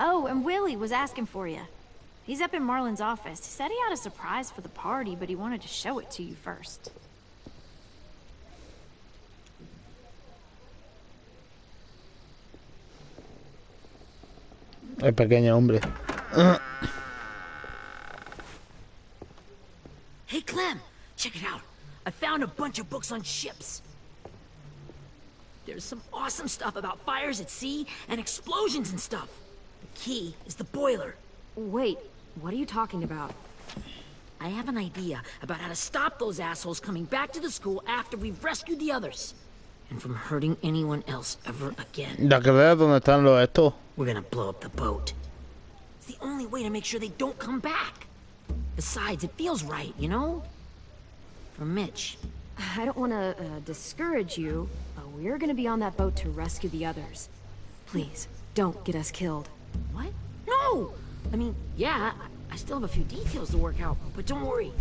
Oh, and Willie was asking for you. He's up in Marlon's office. He said he had a surprise for the party, but he wanted to show it to you first. El pequeño hombre. Hey, Clem, check it out. I found a bunch of books on ships. There's some awesome stuff about fires at sea and explosions and stuff. The key is the boiler. Wait, what are you talking about? I have an idea about how to stop those assholes coming back to the school after we've rescued the others. And from hurting anyone else ever again. Ya que veas dónde están los estos. We're gonna blow up the boat. It's the only way to make sure they don't come back. Besides, it feels right, you know? For Mitch. I don't want to discourage you, but we're gonna be on that boat to rescue the others. Please, don't get us killed. What? No! I mean, yeah, I still have a few details to work out, but don't worry.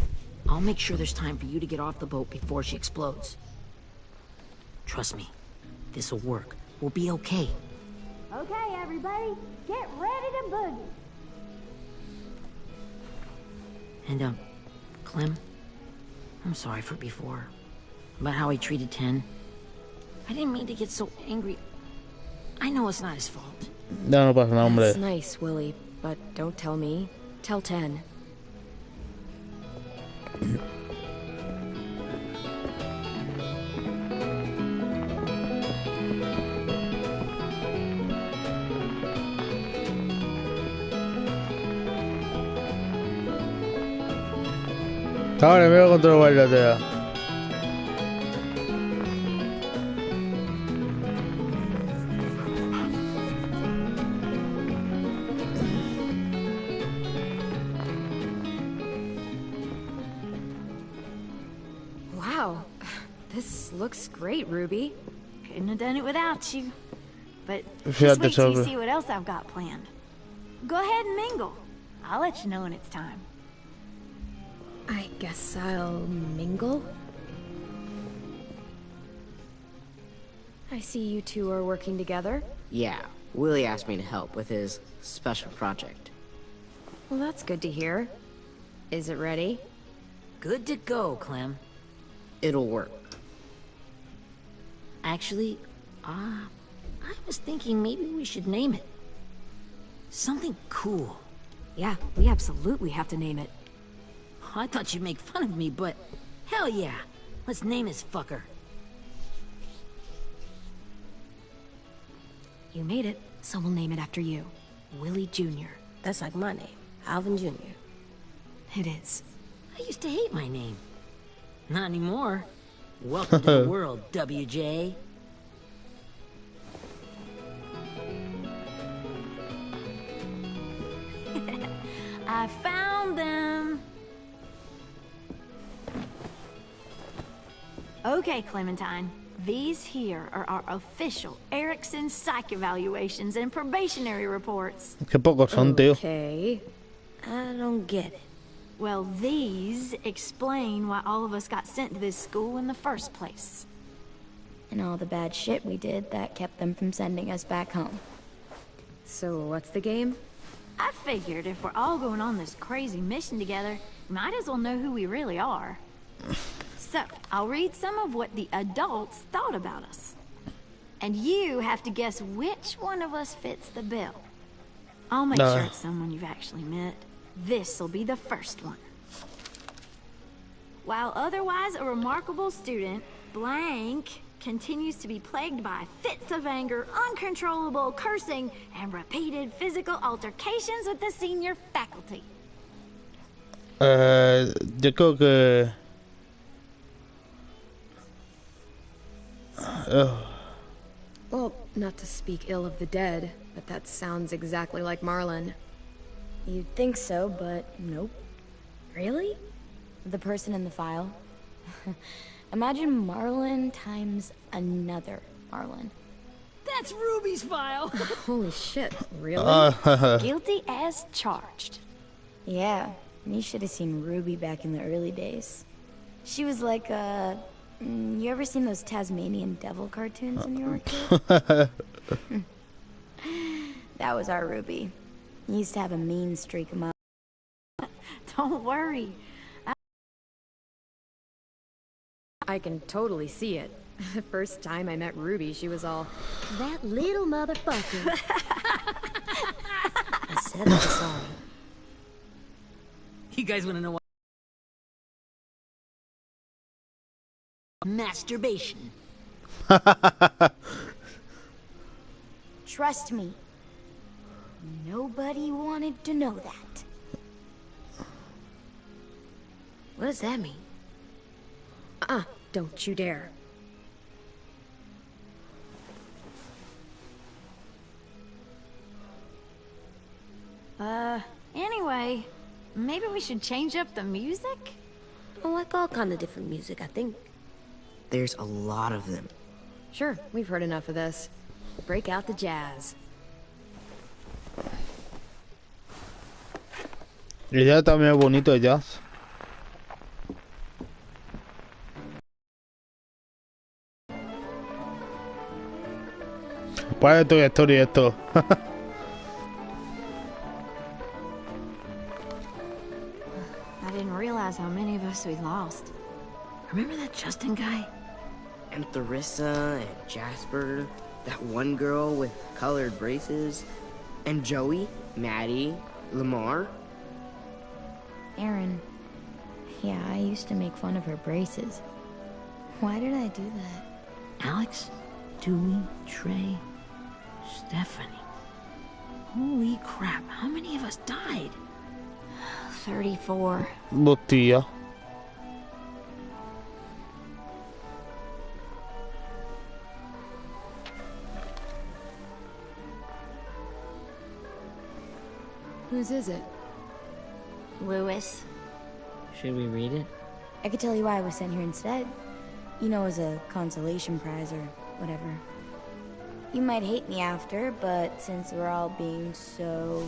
I'll make sure there's time for you to get off the boat before she explodes. Trust me, this'll work. We'll be okay. Okay, everybody, get ready to boogie. And, Clem, I'm sorry for before. About how I treated Ten. I didn't mean to get so angry. I know it's not his fault. Ya no pasa nada, hombre. That's nice, Willie, but don't tell me. Tell 10. Estaba enemigo contra el bailatea. Wow, this looks great, Ruby. Couldn't have done it without you. But just Fíjate wait till you sobre. see what else I've got planned. Go ahead and mingle. I'll let you know when it's time. I guess I'll mingle? I see you two are working together. Yeah, Willie asked me to help with his special project. Well, that's good to hear. Is it ready? Good to go, Clem. It'll work. Actually, I was thinking maybe we should name it. Something cool. Yeah, we absolutely have to name it. I thought you'd make fun of me, but hell yeah. Let's name this fucker. You made it, so we'll name it after you. Willie Jr. That's like my name, Alvin Jr. It is. I used to hate my name. Not anymore. Welcome to the world, WJ. I found them. Okay, Clementine. These here are our official Erickson psych evaluations and probationary reports. Qué pocos son, tío. Okay. I don't get it. Well, these explain why all of us got sent to this school in the first place. And all the bad shit we did that kept them from sending us back home. So what's the game? I figured if we're all going on this crazy mission together, we might as well know who we really are. So, I'll read some of what the adults thought about us. And you have to guess which one of us fits the bill. I'll make sure it's someone you've actually met. This'll be the first one. While otherwise a remarkable student, blank continues to be plagued by fits of anger, uncontrollable cursing, and repeated physical altercations with the senior faculty. Yo creo que... Well, not to speak ill of the dead, but that sounds exactly like Marlon. You'd think so, but nope. Really? The person in the file. Imagine Marlon times another Marlon. That's Ruby's file. Holy shit, really? Guilty as charged. Yeah, you should have seen Ruby back in the early days. She was like, you ever seen those Tasmanian devil cartoons when you were a kid? That was our Ruby. He used to have a mean streak of my... Don't worry. I can totally see it. The first time I met Ruby, she was all, That little motherfucker. I said I'm sorry. You guys wanna know what? Masturbation. Trust me. Nobody wanted to know that. What does that mean? don't you dare. Anyway, maybe we should change up the music? I like all kind of different music, I think. There's a lot of them. Sure, we've heard enough of this. Break out the jazz. El jazz también es bonito, el jazz. ¿Cuál es tu historia esto? I didn't realize how many of us we lost. Remember that Justin guy? And Theresa and Jasper, that one girl with colored braces, and Joey, Maddie, Lamar. Aaron. Yeah, I used to make fun of her braces. Why did I do that? Alex, Dewey, Trey, Stephanie. Holy crap, how many of us died? 34. Botilla. Whose is it? Lewis. Should we read it? I could tell you why I was sent here instead. You know, as a consolation prize or whatever. You might hate me after, but since we're all being so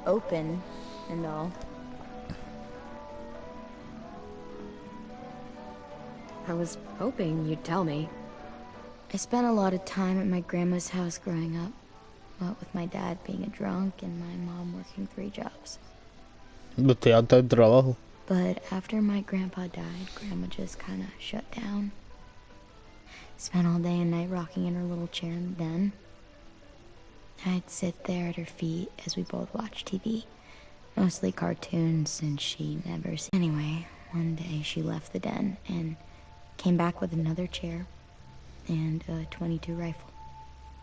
open and all. I was hoping you'd tell me. I spent a lot of time at my grandma's house growing up. What with my dad being a drunk and my mom working 3 jobs. Estoy harta del trabajo. But after my grandpa died, Grandma just kind of shut down. Spent all day and night rocking in her little chair in the den. I'd sit there at her feet as we both watched TV. Mostly cartoons, since she never... Anyway, one day she left the den and came back with another chair and a .22 rifle.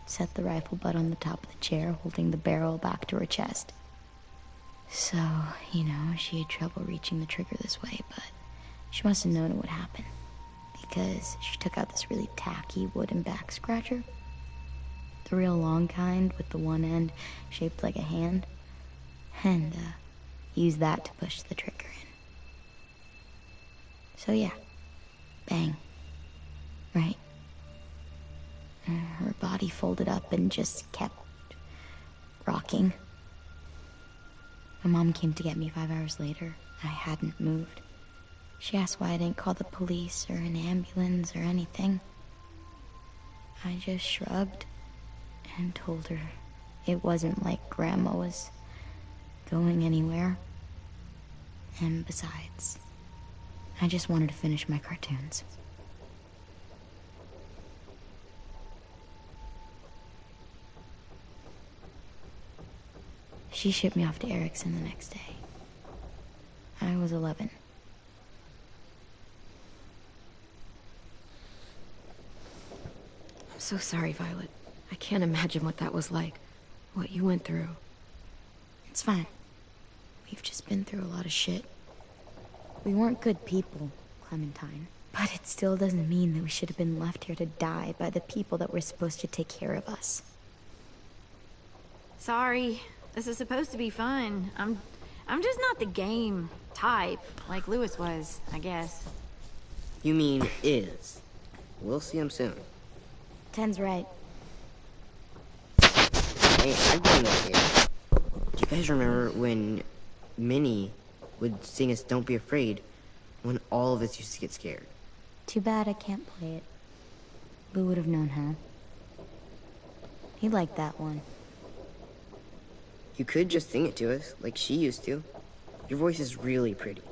Set the rifle butt on the top of the chair, holding the barrel back to her chest. So, you know, she had trouble reaching the trigger this way, but she must have known it would happen. Because she took out this really tacky wooden back scratcher. The real long kind with the one end shaped like a hand. And, used that to push the trigger in. So yeah, bang. Right. Her body folded up and just kept rocking. My mom came to get me 5 hours later. I hadn't moved. She asked why I didn't call the police or an ambulance or anything. I just shrugged and told her it wasn't like Grandma was going anywhere. And besides, I just wanted to finish my cartoons. She shipped me off to Erickson the next day. I was 11. I'm so sorry, Violet. I can't imagine what that was like. What you went through. It's fine. We've just been through a lot of shit. We weren't good people, Clementine. But it still doesn't mean that we should have been left here to die by the people that were supposed to take care of us. Sorry. This is supposed to be fun. I'm just not the game type, like Lewis was, I guess. You mean is. We'll see him soon. Ten's right. Hey, I've been up here. Do you guys remember when Minnie would sing us Don't Be Afraid when all of us used to get scared? Too bad I can't play it. Boo would have known how. He liked that one. You could just sing it to us, like she used to. Your voice is really pretty.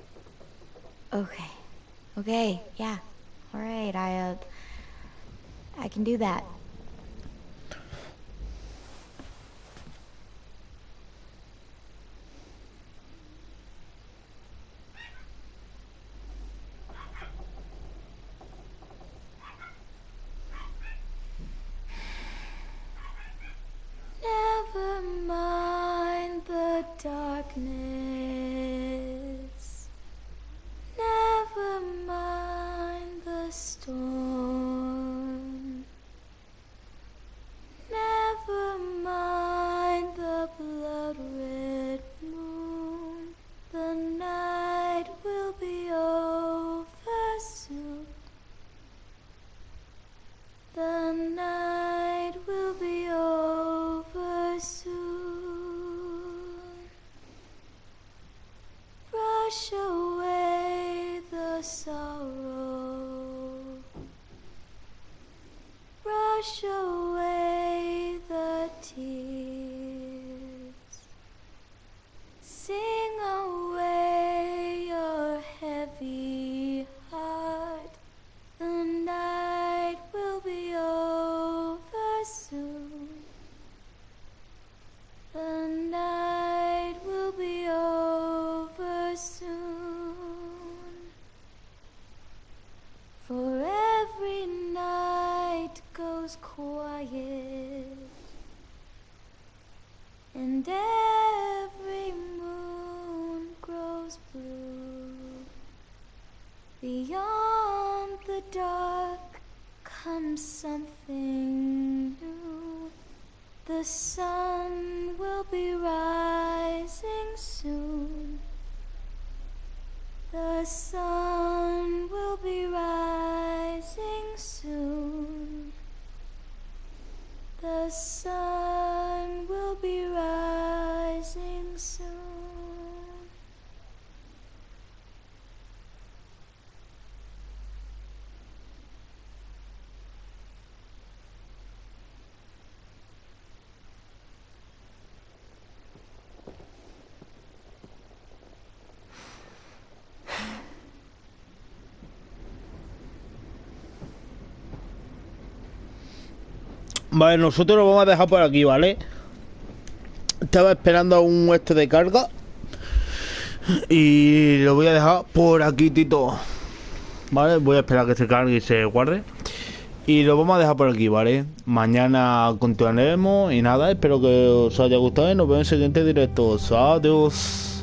Okay. Okay, yeah. Alright, I can do that. Never mind the darkness. Never mind the storm. Never mind the blood-red moon. The night will be over soon. The night will be over soon. Brush away the sorrow. Brush away the tears. Sing away your heavy heart. The night will be over soon. The night will be over soon. For every night goes quiet, and every moon grows blue. Beyond the dark comes something new. The sun will be rising soon. The sun will be rising soon. The sun will be rising soon. Vale, nosotros lo vamos a dejar por aquí, ¿vale? Estaba esperando a un de carga y lo voy a dejar por aquí, Tito. Vale, voy a esperar a que se cargue y se guarde. Y lo vamos a dejar por aquí, ¿vale? Mañana continuaremos y nada, espero que os haya gustado y nos vemos en el siguiente directo. Adiós.